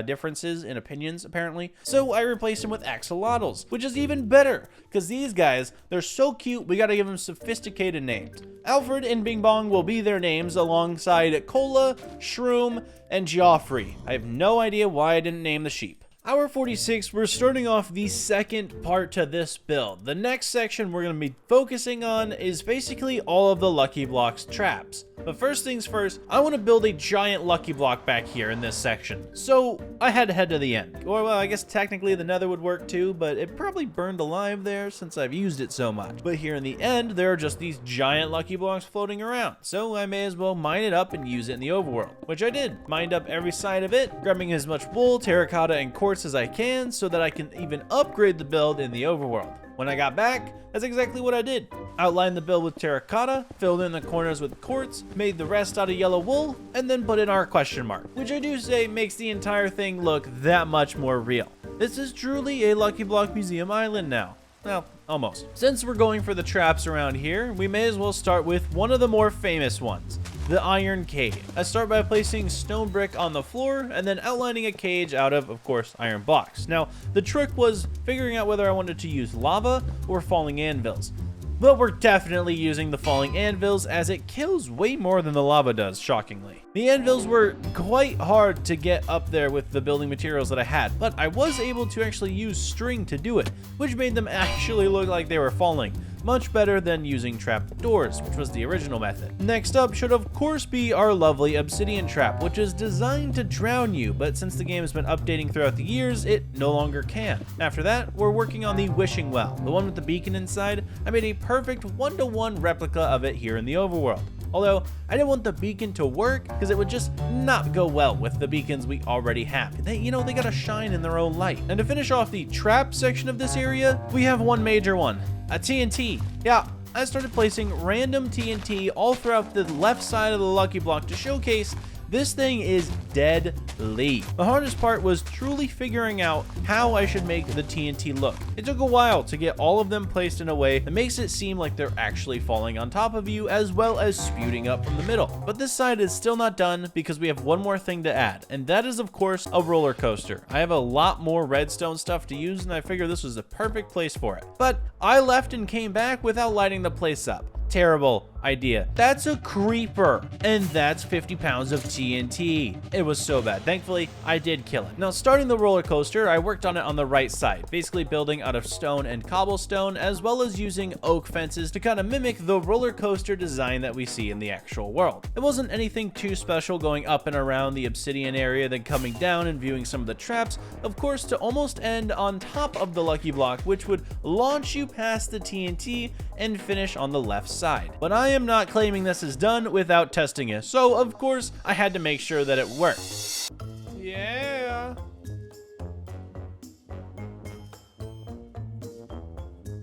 Differences in opinions, apparently. So I replaced him with axolotls, which is even better, because these guys, they're so cute, we gotta give them sophisticated names. Alfred and Bing Bong will be their names alongside Cola, Shroom, and Geoffrey. I have no idea why I didn't name the sheep. Hour 46, we're starting off the second part to this build. The next section we're going to be focusing on is basically all of the Lucky Block's traps. But first things first, I want to build a giant Lucky Block back here in this section. So I had to head to the end. Or well, I guess technically the Nether would work too, but it probably burned alive there since I've used it so much. But here in the end, there are just these giant Lucky Blocks floating around. So I may as well mine it up and use it in the overworld, which I did. Mined up every side of it, grabbing as much wool, terracotta, and quartz as I can so that I can even upgrade the build in the overworld. When I got back, that's exactly what I did. Outlined the build with terracotta, filled in the corners with quartz, made the rest out of yellow wool, and then put in our question mark, which I do say makes the entire thing look that much more real. This is truly a Lucky Block Museum Island now. Well, almost. Since we're going for the traps around here, we may as well start with one of the more famous ones, the Iron Cage. I start by placing stone brick on the floor and then outlining a cage out of course, iron blocks. Now, the trick was figuring out whether I wanted to use lava or falling anvils. But we're definitely using the falling anvils as it kills way more than the lava does, shockingly. The anvils were quite hard to get up there with the building materials that I had, but I was able to actually use string to do it, which made them actually look like they were falling. Much better than using trap doors, which was the original method. Next up should of course be our lovely obsidian trap, which is designed to drown you, but since the game has been updating throughout the years, it no longer can. After that, we're working on the wishing well, the one with the beacon inside. I made a perfect one-to-one replica of it here in the overworld. Although, I didn't want the beacon to work because it would just not go well with the beacons we already have. They gotta shine in their own light. And to finish off the trap section of this area, we have one major one, a TNT. Yeah, I started placing random TNT all throughout the left side of the Lucky Block to showcase this thing is deadly. The hardest part was truly figuring out how I should make the TNT look. It took a while to get all of them placed in a way that makes it seem like they're actually falling on top of you as well as spewing up from the middle. But this side is still not done because we have one more thing to add, and that is of course a roller coaster. I have a lot more redstone stuff to use and I figured this was the perfect place for it. But I left and came back without lighting the place up. Terrible idea. That's a creeper, and that's 50 pounds of TNT. It was so bad. Thankfully, I did kill it. Now, starting the roller coaster, I worked on it on the right side, basically building out of stone and cobblestone, as well as using oak fences to kind of mimic the roller coaster design that we see in the actual world. It wasn't anything too special going up and around the obsidian area, then coming down and viewing some of the traps, of course, to almost end on top of the Lucky Block, which would launch you past the TNT and finish on the left side. But I am not claiming this is done without testing it, so of course I had to make sure that it worked. Yeah.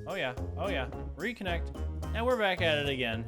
Oh yeah, reconnect. And we're back at it again.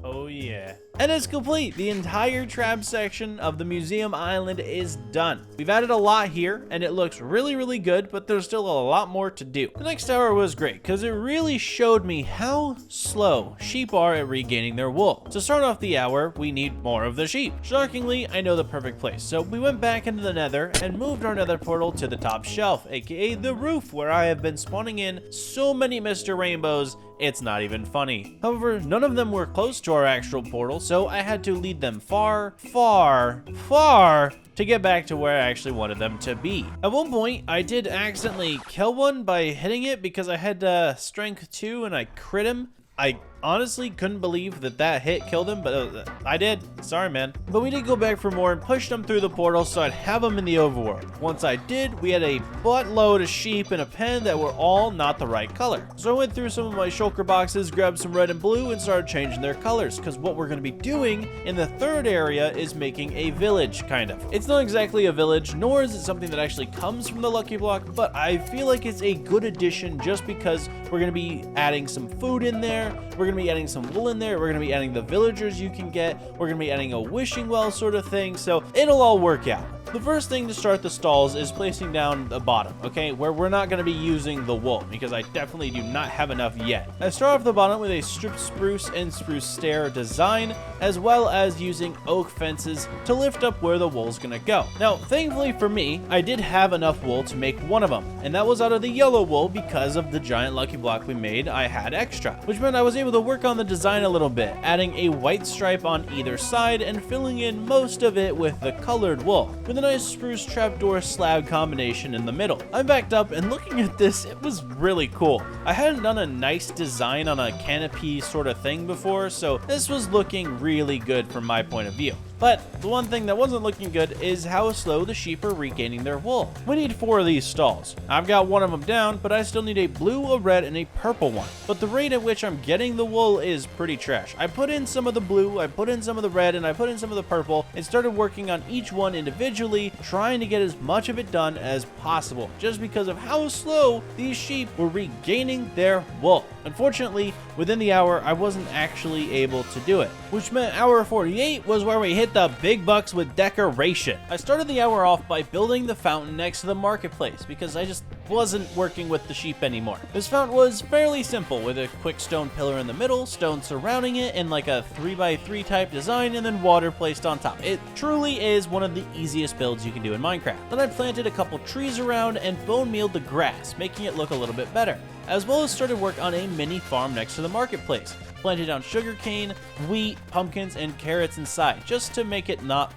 Oh yeah. And it's complete. The entire trap section of the museum island is done. We've added a lot here, and it looks really, really good, but there's still a lot more to do. The next hour was great, because it really showed me how slow sheep are at regaining their wool. To start off the hour, we need more of the sheep. Shockingly, I know the perfect place, so we went back into the nether and moved our nether portal to the top shelf, aka the roof, where I have been spawning in so many Mr. Rainbows, it's not even funny. However, none of them were close to our actual portal, so I had to lead them far, far, far to get back to where I actually wanted them to be. At one point, I did accidentally kill one by hitting it because I had strength 2 and I crit him. I honestly couldn't believe that hit killed him, but I did. Sorry, man. But we did go back for more and push them through the portal so I'd have them in the overworld. Once I did, we had a buttload of sheep in a pen that were all not the right color. So I went through some of my shulker boxes, grabbed some red and blue, and started changing their colors, because what we're going to be doing in the third area is making a village, kind of. It's not exactly a village, nor is it something that actually comes from the lucky block, but I feel like it's a good addition just because we're going to be adding some food in there, we're going to be adding some wool in there, we're going to be adding the villagers you can get, we're going to be adding a wishing well sort of thing, so it'll all work out. The first thing to start the stalls is placing down the bottom, okay, where we're not going to be using the wool, because I definitely do not have enough yet. I start off the bottom with a stripped spruce and spruce stair design, as well as using oak fences to lift up where the wool's going to go. Now, thankfully for me, I did have enough wool to make one of them, and that was out of the yellow wool because of the giant lucky block we made. I had extra, which meant I was able to work on the design a little bit, adding a white stripe on either side and filling in most of it with the colored wool, with a nice spruce trapdoor slab combination in the middle. I backed up and looking at this, it was really cool. I hadn't done a nice design on a canopy sort of thing before, so this was looking really good from my point of view. But the one thing that wasn't looking good is how slow the sheep are regaining their wool. We need 4 of these stalls. I've got one of them down, but I still need a blue, a red, and a purple one. But the rate at which I'm getting the wool is pretty trash. I put in some of the blue, I put in some of the red, and I put in some of the purple, and started working on each one individually, trying to get as much of it done as possible, just because of how slow these sheep were regaining their wool. Unfortunately, within the hour, I wasn't actually able to do it, which meant hour 48 was where we hit the big bucks with decoration. I started the hour off by building the fountain next to the marketplace because I just wasn't working with the sheep anymore. This fountain was fairly simple with a quick stone pillar in the middle, stone surrounding it in like a 3x3 type design, and then water placed on top. It truly is one of the easiest builds you can do in Minecraft. Then I planted a couple trees around and bone mealed the grass, making it look a little bit better, as well as started work on a mini farm next to the marketplace. Planted down sugarcane, wheat, pumpkins, and carrots inside, just to make it not,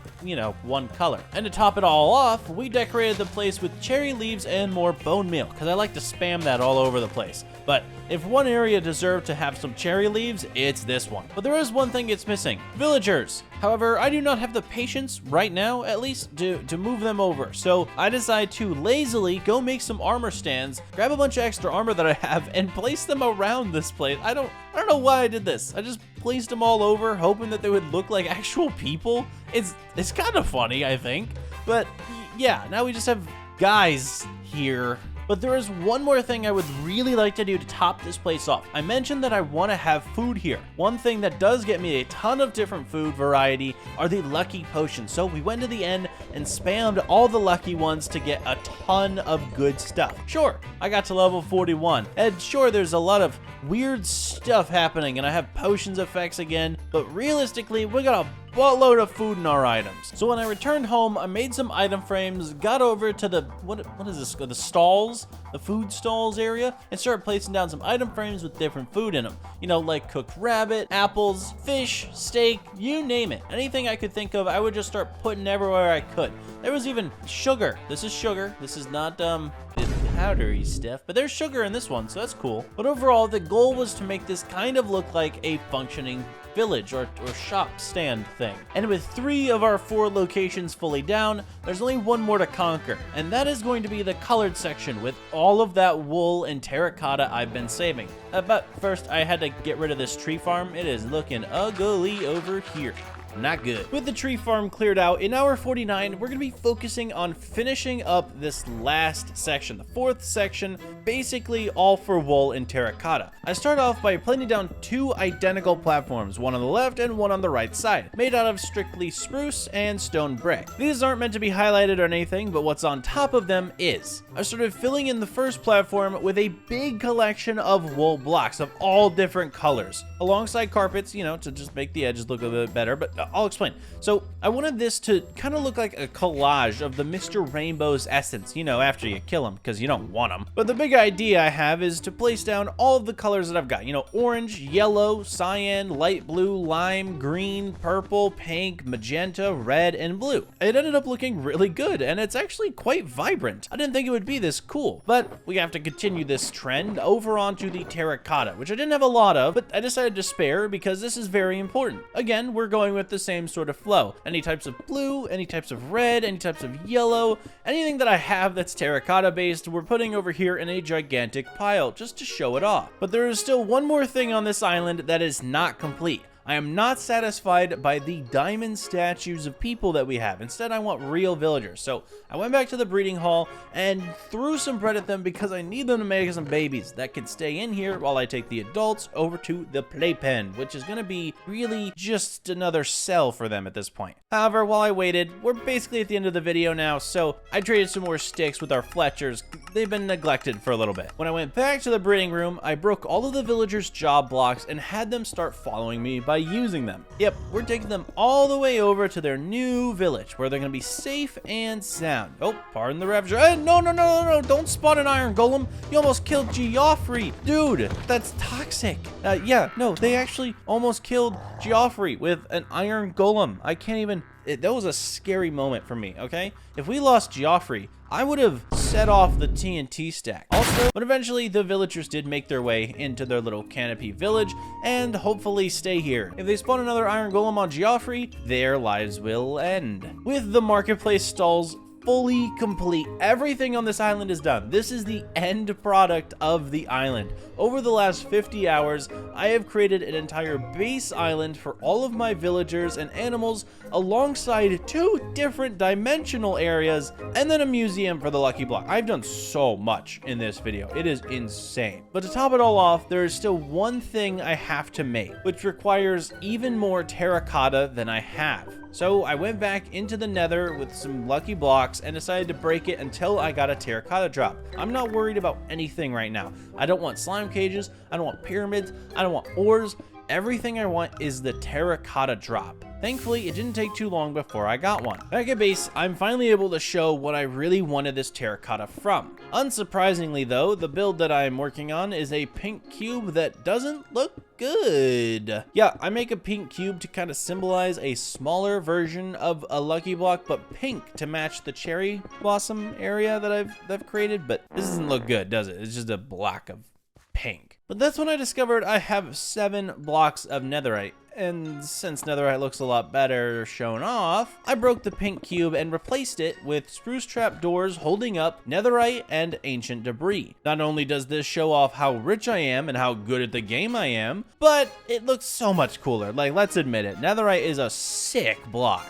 one color. And to top it all off, we decorated the place with cherry leaves and more bone meal, because I like to spam that all over the place. But if one area deserved to have some cherry leaves, it's this one. But there is one thing it's missing: villagers. However, I do not have the patience right now, at least, to move them over. So I decide to lazily go make some armor stands, grab a bunch of extra armor that I have, and place them around this place. I don't know why I did this. I just placed them all over, hoping that they would look like actual people. It's kind of funny, I think. But yeah, now we just have guys here. But there is one more thing I would really like to do to top this place off. I mentioned that I want to have food here. One thing that does get me a ton of different food variety are the lucky potions. So we went to the end and spammed all the lucky ones to get a ton of good stuff. Sure, I got to level 41. And sure, there's a lot of weird stuff happening and I have potions effects again. But realistically, we got a buttload of food in our items. So when I returned home, I made some item frames, got over to the, what is this, the stalls, the food stalls area, and started placing down some item frames with different food in them. Like cooked rabbit, apples, fish, steak, you name it. Anything I could think of, I would just start putting everywhere I could. There was even sugar. This is sugar. This is not, powdery stuff, but there's sugar in this one, so that's cool. But overall, the goal was to make this kind of look like a functioning village or shop stand thing. And with 3 of our 4 locations fully down, there's only one more to conquer, and that is going to be the colored section with all of that wool and terracotta I've been saving. But first, I had to get rid of this tree farm. It is looking ugly over here. not good. With the tree farm cleared out, in hour 49, we're gonna be focusing on finishing up this last section, the 4th section, basically all for wool and terracotta. I start off by planting down 2 identical platforms, one on the left and one on the right side, made out of strictly spruce and stone brick. These aren't meant to be highlighted or anything, but what's on top of them is. I started filling in the first platform with a big collection of wool blocks of all different colors, alongside carpets, you know, to just make the edges look a bit better, but I'll explain. So I wanted this to kind of look like a collage of the Mr. Rainbow's essence, you know, after you kill him, because you don't want him. But the big idea I have is to place down all of the colors that I've got, you know, orange, yellow, cyan, light blue, lime, green, purple, pink, magenta, red, and blue. It ended up looking really good, and it's actually quite vibrant. I didn't think it would be this cool, but we have to continue this trend over onto the terracotta, which I didn't have a lot of, but I decided to spare because this is very important. Again, we're going with the same sort of flow. Any types of blue, any types of red, any types of yellow, anything that I have that's terracotta based, we're putting over here in a gigantic pile just to show it off. But there is still one more thing on this island that is not complete. I am not satisfied by the diamond statues of people that we have. Instead, I want real villagers. So I went back to the breeding hall and threw some bread at them because I need them to make some babies that can stay in here while I take the adults over to the playpen, which is going to be really just another cell for them at this point. However, while I waited, we're basically at the end of the video now, so I traded some more sticks with our Fletchers. They've been neglected for a little bit. When I went back to the breeding room, I broke all of the villagers' job blocks and had them start following me by using them. Yep, we're taking them all the way over to their new village where they're gonna be safe and sound. Oh, pardon the rapture. Hey, no, don't spawn an iron golem. You almost killed Geoffrey. Dude, that's toxic. Yeah, no, they actually almost killed Geoffrey with an iron golem. I can't even, that was a scary moment for me, okay? If we lost Geoffrey, I would have set off the TNT stack. Also, but eventually the villagers did make their way into their little canopy village and hopefully stay here. If they spawn another iron golem on Geoffrey, their lives will end. With the marketplace stalls fully complete, everything on this island is done. This is the end product of the island. Over the last 50 hours, I have created an entire base island for all of my villagers and animals alongside 2 different dimensional areas and then a museum for the lucky block. I've done so much in this video. It is insane. But to top it all off, there is still one thing I have to make, which requires even more terracotta than I have. So I went back into the Nether with some lucky blocks and decided to break it until I got a terracotta drop. I'm not worried about anything right now. I don't want slime cages, I don't want pyramids, I don't want ores. Everything I want is the terracotta drop. Thankfully, it didn't take too long before I got one. Back at base, I'm finally able to show what I really wanted this terracotta from. Unsurprisingly though, the build that I'm working on is a pink cube that doesn't look good. Yeah, I make a pink cube to kind of symbolize a smaller version of a lucky block, but pink to match the cherry blossom area that I've created, but this doesn't look good, does it? It's just a block of pink. But that's when I discovered I have 7 blocks of netherite. And since netherite looks a lot better shown off, I broke the pink cube and replaced it with spruce trap doors holding up netherite and ancient debris. Not only does this show off how rich I am and how good at the game I am, but it looks so much cooler. Like, let's admit it, netherite is a sick block.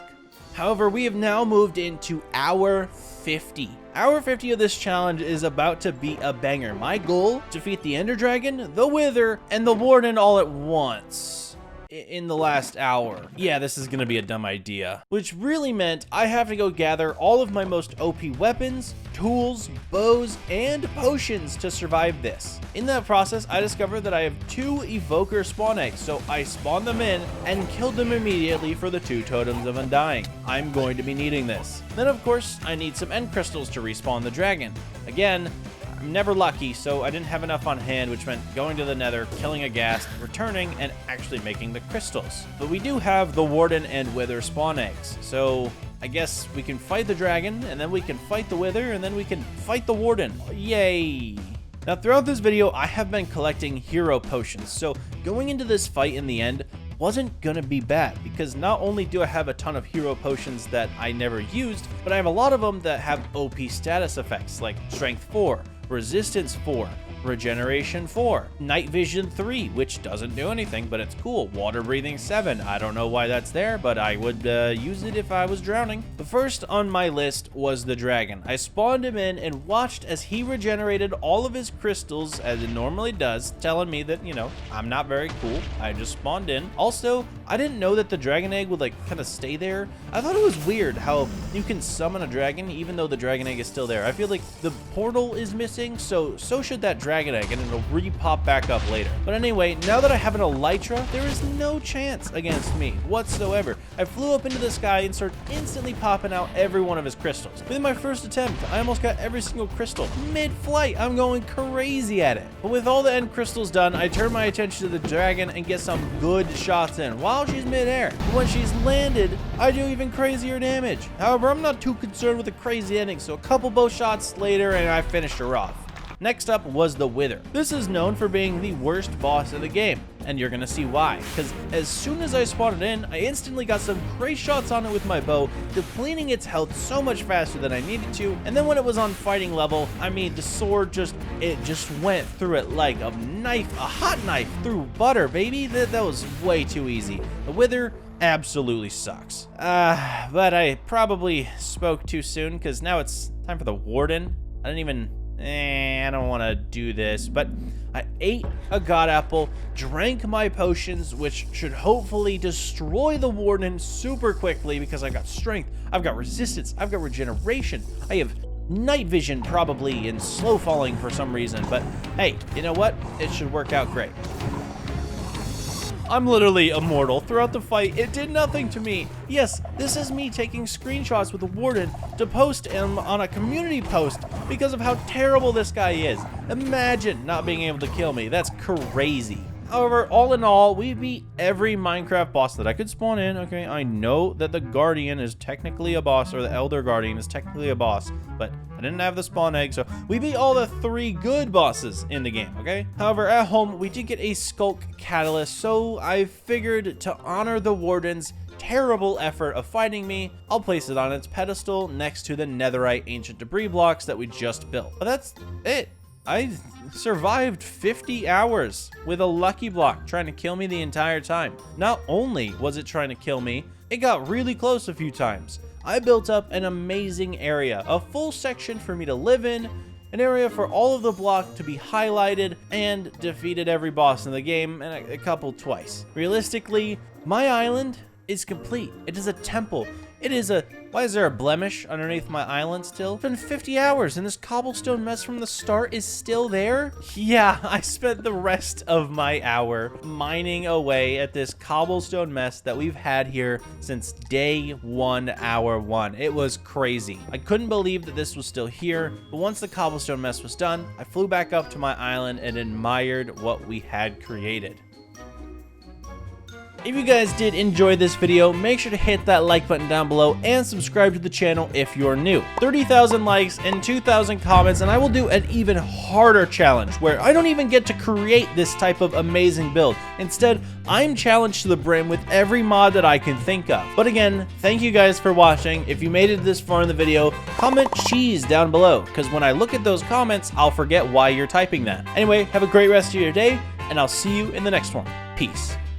However, we have now moved into hour 50. Hour 50 of this challenge is about to be a banger. My goal, defeat the Ender Dragon, the Wither, and the Warden all at once in the last hour. Yeah, this is gonna be a dumb idea. Which really meant I have to go gather all of my most OP weapons, tools, bows, and potions to survive this. In that process, I discovered that I have 2 evoker spawn eggs, so I spawned them in and killed them immediately for the 2 totems of undying. I'm going to be needing this. Then of course, I need some end crystals to respawn the dragon. Again, I'm never lucky, so I didn't have enough on hand, which meant going to the Nether, killing a ghast, returning, and actually making the crystals. But we do have the Warden and Wither spawn eggs, so I guess we can fight the dragon, and then we can fight the Wither, and then we can fight the Warden. Yay! Now, throughout this video, I have been collecting hero potions, so going into this fight in the end wasn't gonna be bad, because not only do I have a ton of hero potions that I never used, but I have a lot of them that have OP status effects like Strength 4, Resistance 4, regeneration 4, night vision 3, which doesn't do anything, but it's cool, water breathing 7. I don't know why that's there, but I would use it if I was drowning. The first on my list was the dragon. I spawned him in and watched as he regenerated all of his crystals as it normally does, telling me that, you know, I'm not very cool. I just spawned in. Also, I didn't know that the dragon egg would like kind of stay there. I thought it was weird how you can summon a dragon even though the dragon egg is still there. I feel like the portal is missing, so should that dragon egg, and it'll re-pop back up later. But anyway, now that I have an elytra, there is no chance against me whatsoever. I flew up into the sky and started instantly popping out every one of his crystals. Within my first attempt, I almost got every single crystal. Mid-flight, I'm going crazy at it. But with all the end crystals done, I turn my attention to the dragon and get some good shots in while she's mid-air. But when she's landed, I do even crazier damage. However, I'm not too concerned with the crazy ending, so a couple bow shots later and I finished her off. Next up was the Wither. This is known for being the worst boss in the game, and you're gonna see why, because as soon as I spawned it in, I instantly got some great shots on it with my bow, depleting its health so much faster than I needed to, and then when it was on fighting level, I mean, the sword just went through it like a knife, a hot knife through butter, baby. That was way too easy. The Wither absolutely sucks. But I probably spoke too soon, because now it's time for the Warden. I don't want to do this, but I ate a god apple, drank my potions, which should hopefully destroy the Warden super quickly because I've got strength, I've got resistance, I've got regeneration, I have night vision probably and slow falling for some reason, but hey, you know what? It should work out great. I'm literally immortal. Throughout the fight, it did nothing to me. Yes, this is me taking screenshots with the Warden to post him on a community post because of how terrible this guy is. Imagine not being able to kill me. That's crazy. However, all in all, we beat every Minecraft boss that I could spawn in. Okay, I know that the Guardian is technically a boss, or the Elder Guardian is technically a boss, but I didn't have the spawn egg, so we beat all the 3 good bosses in the game, okay? However, at home, we did get a Skulk Catalyst, so I figured to honor the Warden's terrible effort of fighting me, I'll place it on its pedestal next to the Netherite ancient debris blocks that we just built. But that's it. I survived 50 hours with a lucky block trying to kill me the entire time. Not only was it trying to kill me, it got really close a few times. I built up an amazing area, a full section for me to live in, an area for all of the block to be highlighted, and defeated every boss in the game, and a couple twice. Realistically, my island is complete. It is a temple. It is a... Why is there a blemish underneath my island still? It's been 50 hours and this cobblestone mess from the start is still there? Yeah, I spent the rest of my hour mining away at this cobblestone mess that we've had here since day 1, hour 1. It was crazy. I couldn't believe that this was still here, but once the cobblestone mess was done, I flew back up to my island and admired what we had created. If you guys did enjoy this video, make sure to hit that like button down below and subscribe to the channel if you're new. 30,000 likes and 2,000 comments and I will do an even harder challenge where I don't even get to create this type of amazing build. Instead, I'm challenged to the brim with every mod that I can think of. But again, thank you guys for watching. If you made it this far in the video, comment cheese down below, because when I look at those comments, I'll forget why you're typing that. Anyway, have a great rest of your day, and I'll see you in the next one. Peace.